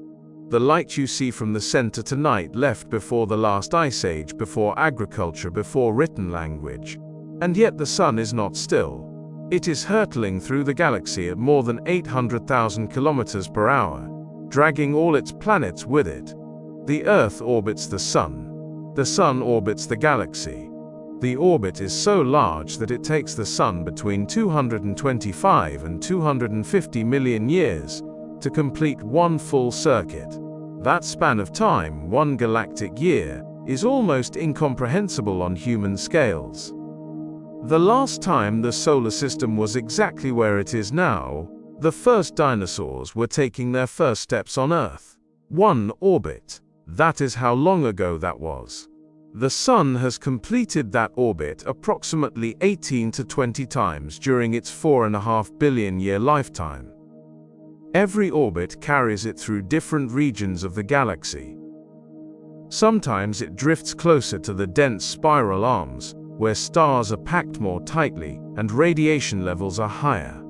The light you see from the center tonight left before the last ice age, before agriculture, before written language. And yet the Sun is not still. It is hurtling through the galaxy at more than 800,000 kilometers per hour, dragging all its planets with it. The Earth orbits the Sun. The Sun orbits the galaxy. The orbit is so large that it takes the Sun between 225 and 250 million years to complete one full circuit. That span of time, one galactic year, is almost incomprehensible on human scales. The last time the solar system was exactly where it is now, the first dinosaurs were taking their first steps on Earth. One orbit. That is how long ago that was. The Sun has completed that orbit approximately 18 to 20 times during its 4.5 billion year lifetime. Every orbit carries it through different regions of the galaxy. Sometimes it drifts closer to the dense spiral arms, where stars are packed more tightly and radiation levels are higher.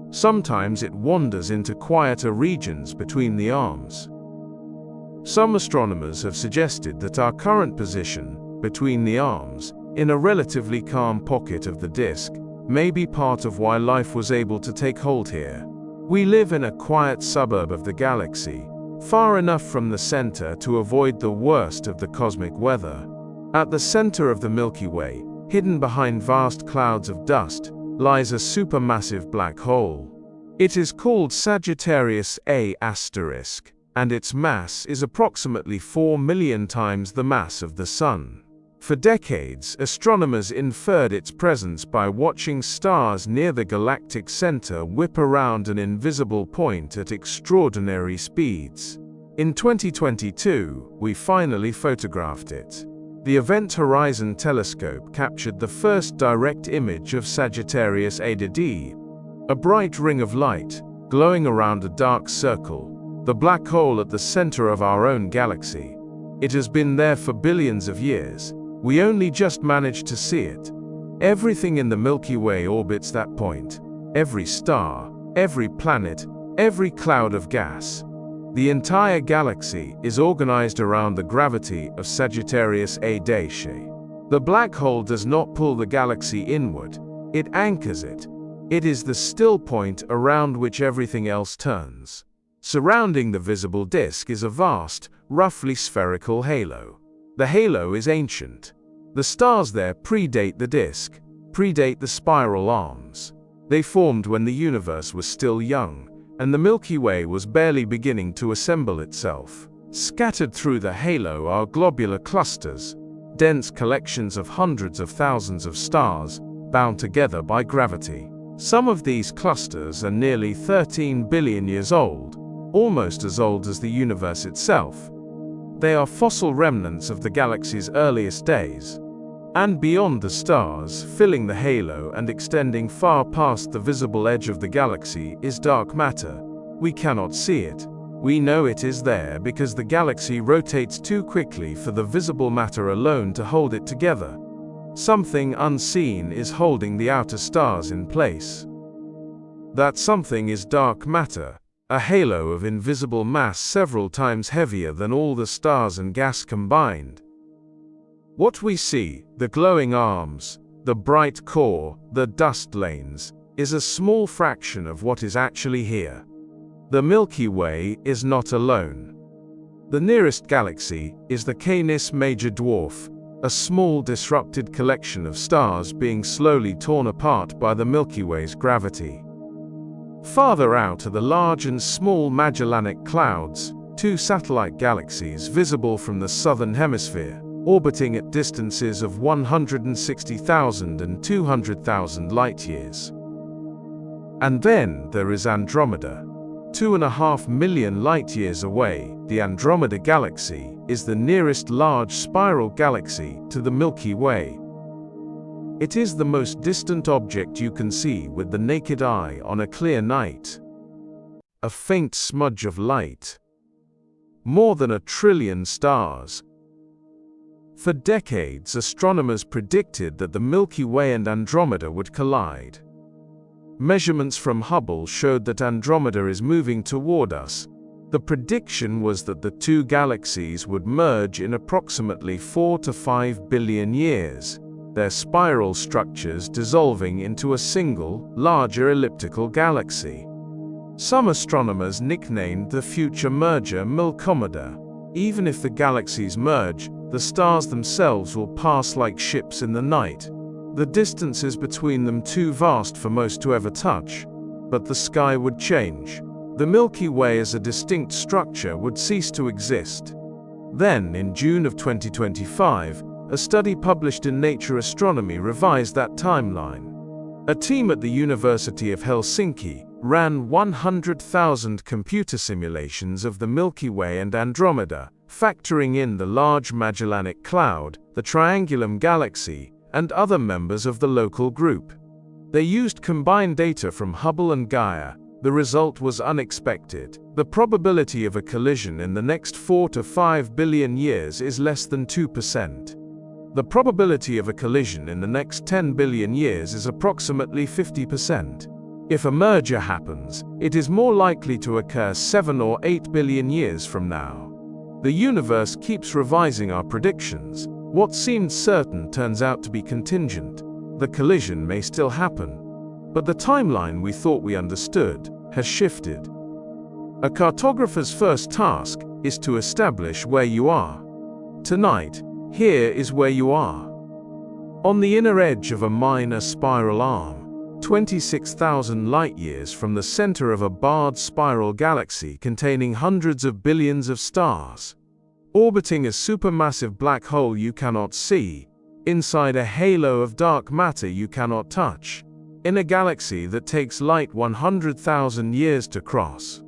Sometimes it wanders into quieter regions between the arms. Some astronomers have suggested that our current position, between the arms, in a relatively calm pocket of the disk, may be part of why life was able to take hold here. We live in a quiet suburb of the galaxy, far enough from the center to avoid the worst of the cosmic weather. At the center of the Milky Way, hidden behind vast clouds of dust, lies a supermassive black hole. It is called Sagittarius A*, and its mass is approximately 4 million times the mass of the Sun. For decades, astronomers inferred its presence by watching stars near the galactic center whip around an invisible point at extraordinary speeds. In 2022, we finally photographed it. The Event Horizon Telescope captured the first direct image of Sagittarius A*, a bright ring of light, glowing around a dark circle, the black hole at the center of our own galaxy. It has been there for billions of years. We only just managed to see it. Everything in the Milky Way orbits that point. Every star, every planet, every cloud of gas. The entire galaxy is organized around the gravity of Sagittarius A Daisy. The black hole does not pull the galaxy inward, it anchors it. It is the still point around which everything else turns. Surrounding the visible disk is a vast, roughly spherical halo. The halo is ancient. The stars there predate the disk, predate the spiral arms. They formed when the universe was still young, and the Milky Way was barely beginning to assemble itself. Scattered through the halo are globular clusters, dense collections of hundreds of thousands of stars, bound together by gravity. Some of these clusters are nearly 13 billion years old, almost as old as the universe itself. They are fossil remnants of the galaxy's earliest days. And beyond the stars, filling the halo and extending far past the visible edge of the galaxy, is dark matter. We cannot see it. We know it is there because the galaxy rotates too quickly for the visible matter alone to hold it together. Something unseen is holding the outer stars in place. That something is dark matter, a halo of invisible mass several times heavier than all the stars and gas combined. What we see, the glowing arms, the bright core, the dust lanes, is a small fraction of what is actually here. The Milky Way is not alone. The nearest galaxy is the Canis Major Dwarf, a small disrupted collection of stars being slowly torn apart by the Milky Way's gravity. Farther out are the large and small Magellanic Clouds, two satellite galaxies visible from the southern hemisphere, orbiting at distances of 160,000 and 200,000 light-years. And then there is Andromeda. 2.5 million light-years away, the Andromeda Galaxy is the nearest large spiral galaxy to the Milky Way. It is the most distant object you can see with the naked eye on a clear night. A faint smudge of light. More than 1 trillion stars. For decades, astronomers predicted that the Milky Way and Andromeda would collide. Measurements from Hubble showed that Andromeda is moving toward us. The prediction was that the two galaxies would merge in approximately 4 to 5 billion years, their spiral structures dissolving into a single, larger elliptical galaxy. Some astronomers nicknamed the future merger Milkomeda. Even if the galaxies merge, the stars themselves will pass like ships in the night. The distances between them too vast for most to ever touch. But the sky would change. The Milky Way as a distinct structure would cease to exist. Then, in June of 2025, a study published in Nature Astronomy revised that timeline. A team at the University of Helsinki ran 100,000 computer simulations of the Milky Way and Andromeda, factoring in the Large Magellanic Cloud, the Triangulum Galaxy, and other members of the local group. They used combined data from Hubble and Gaia. The result was unexpected. The probability of a collision in the next 4 to 5 billion years is less than 2%. The probability of a collision in the next 10 billion years is approximately 50%. If a merger happens, it is more likely to occur 7 or 8 billion years from now. The universe keeps revising our predictions. What seemed certain turns out to be contingent. The collision may still happen, but the timeline we thought we understood has shifted. A cartographer's first task is to establish where you are. Tonight, here is where you are. On the inner edge of a minor spiral arm, 26,000 light-years from the center of a barred spiral galaxy containing hundreds of billions of stars. Orbiting a supermassive black hole you cannot see, inside a halo of dark matter you cannot touch, in a galaxy that takes light 100,000 years to cross.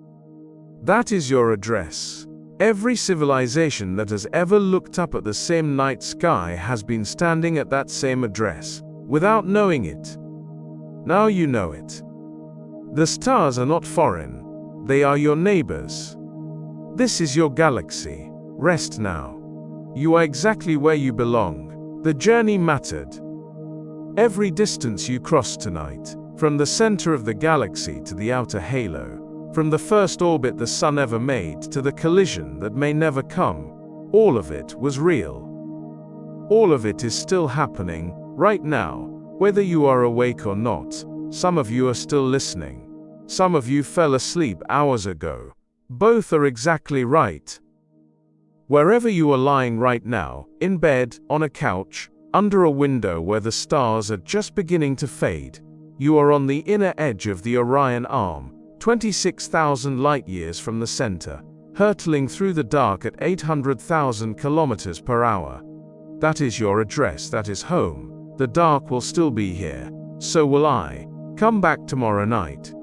That is your address. Every civilization that has ever looked up at the same night sky has been standing at that same address, without knowing it. Now you know it. The stars are not foreign, they are your neighbors. This is your galaxy. Rest now. You are exactly where you belong. The journey mattered. Every distance you crossed tonight, from the center of the galaxy to the outer halo, from the first orbit the sun ever made to the collision that may never come, all of it was real. All of it is still happening, right now, whether you are awake or not. Some of you are still listening. Some of you fell asleep hours ago. Both are exactly right. Wherever you are lying right now, in bed, on a couch, under a window where the stars are just beginning to fade, you are on the inner edge of the Orion Arm, 26,000 light-years from the center, hurtling through the dark at 800,000 kilometers per hour. That is your address, that is home. The dark will still be here. So will I. Come back tomorrow night.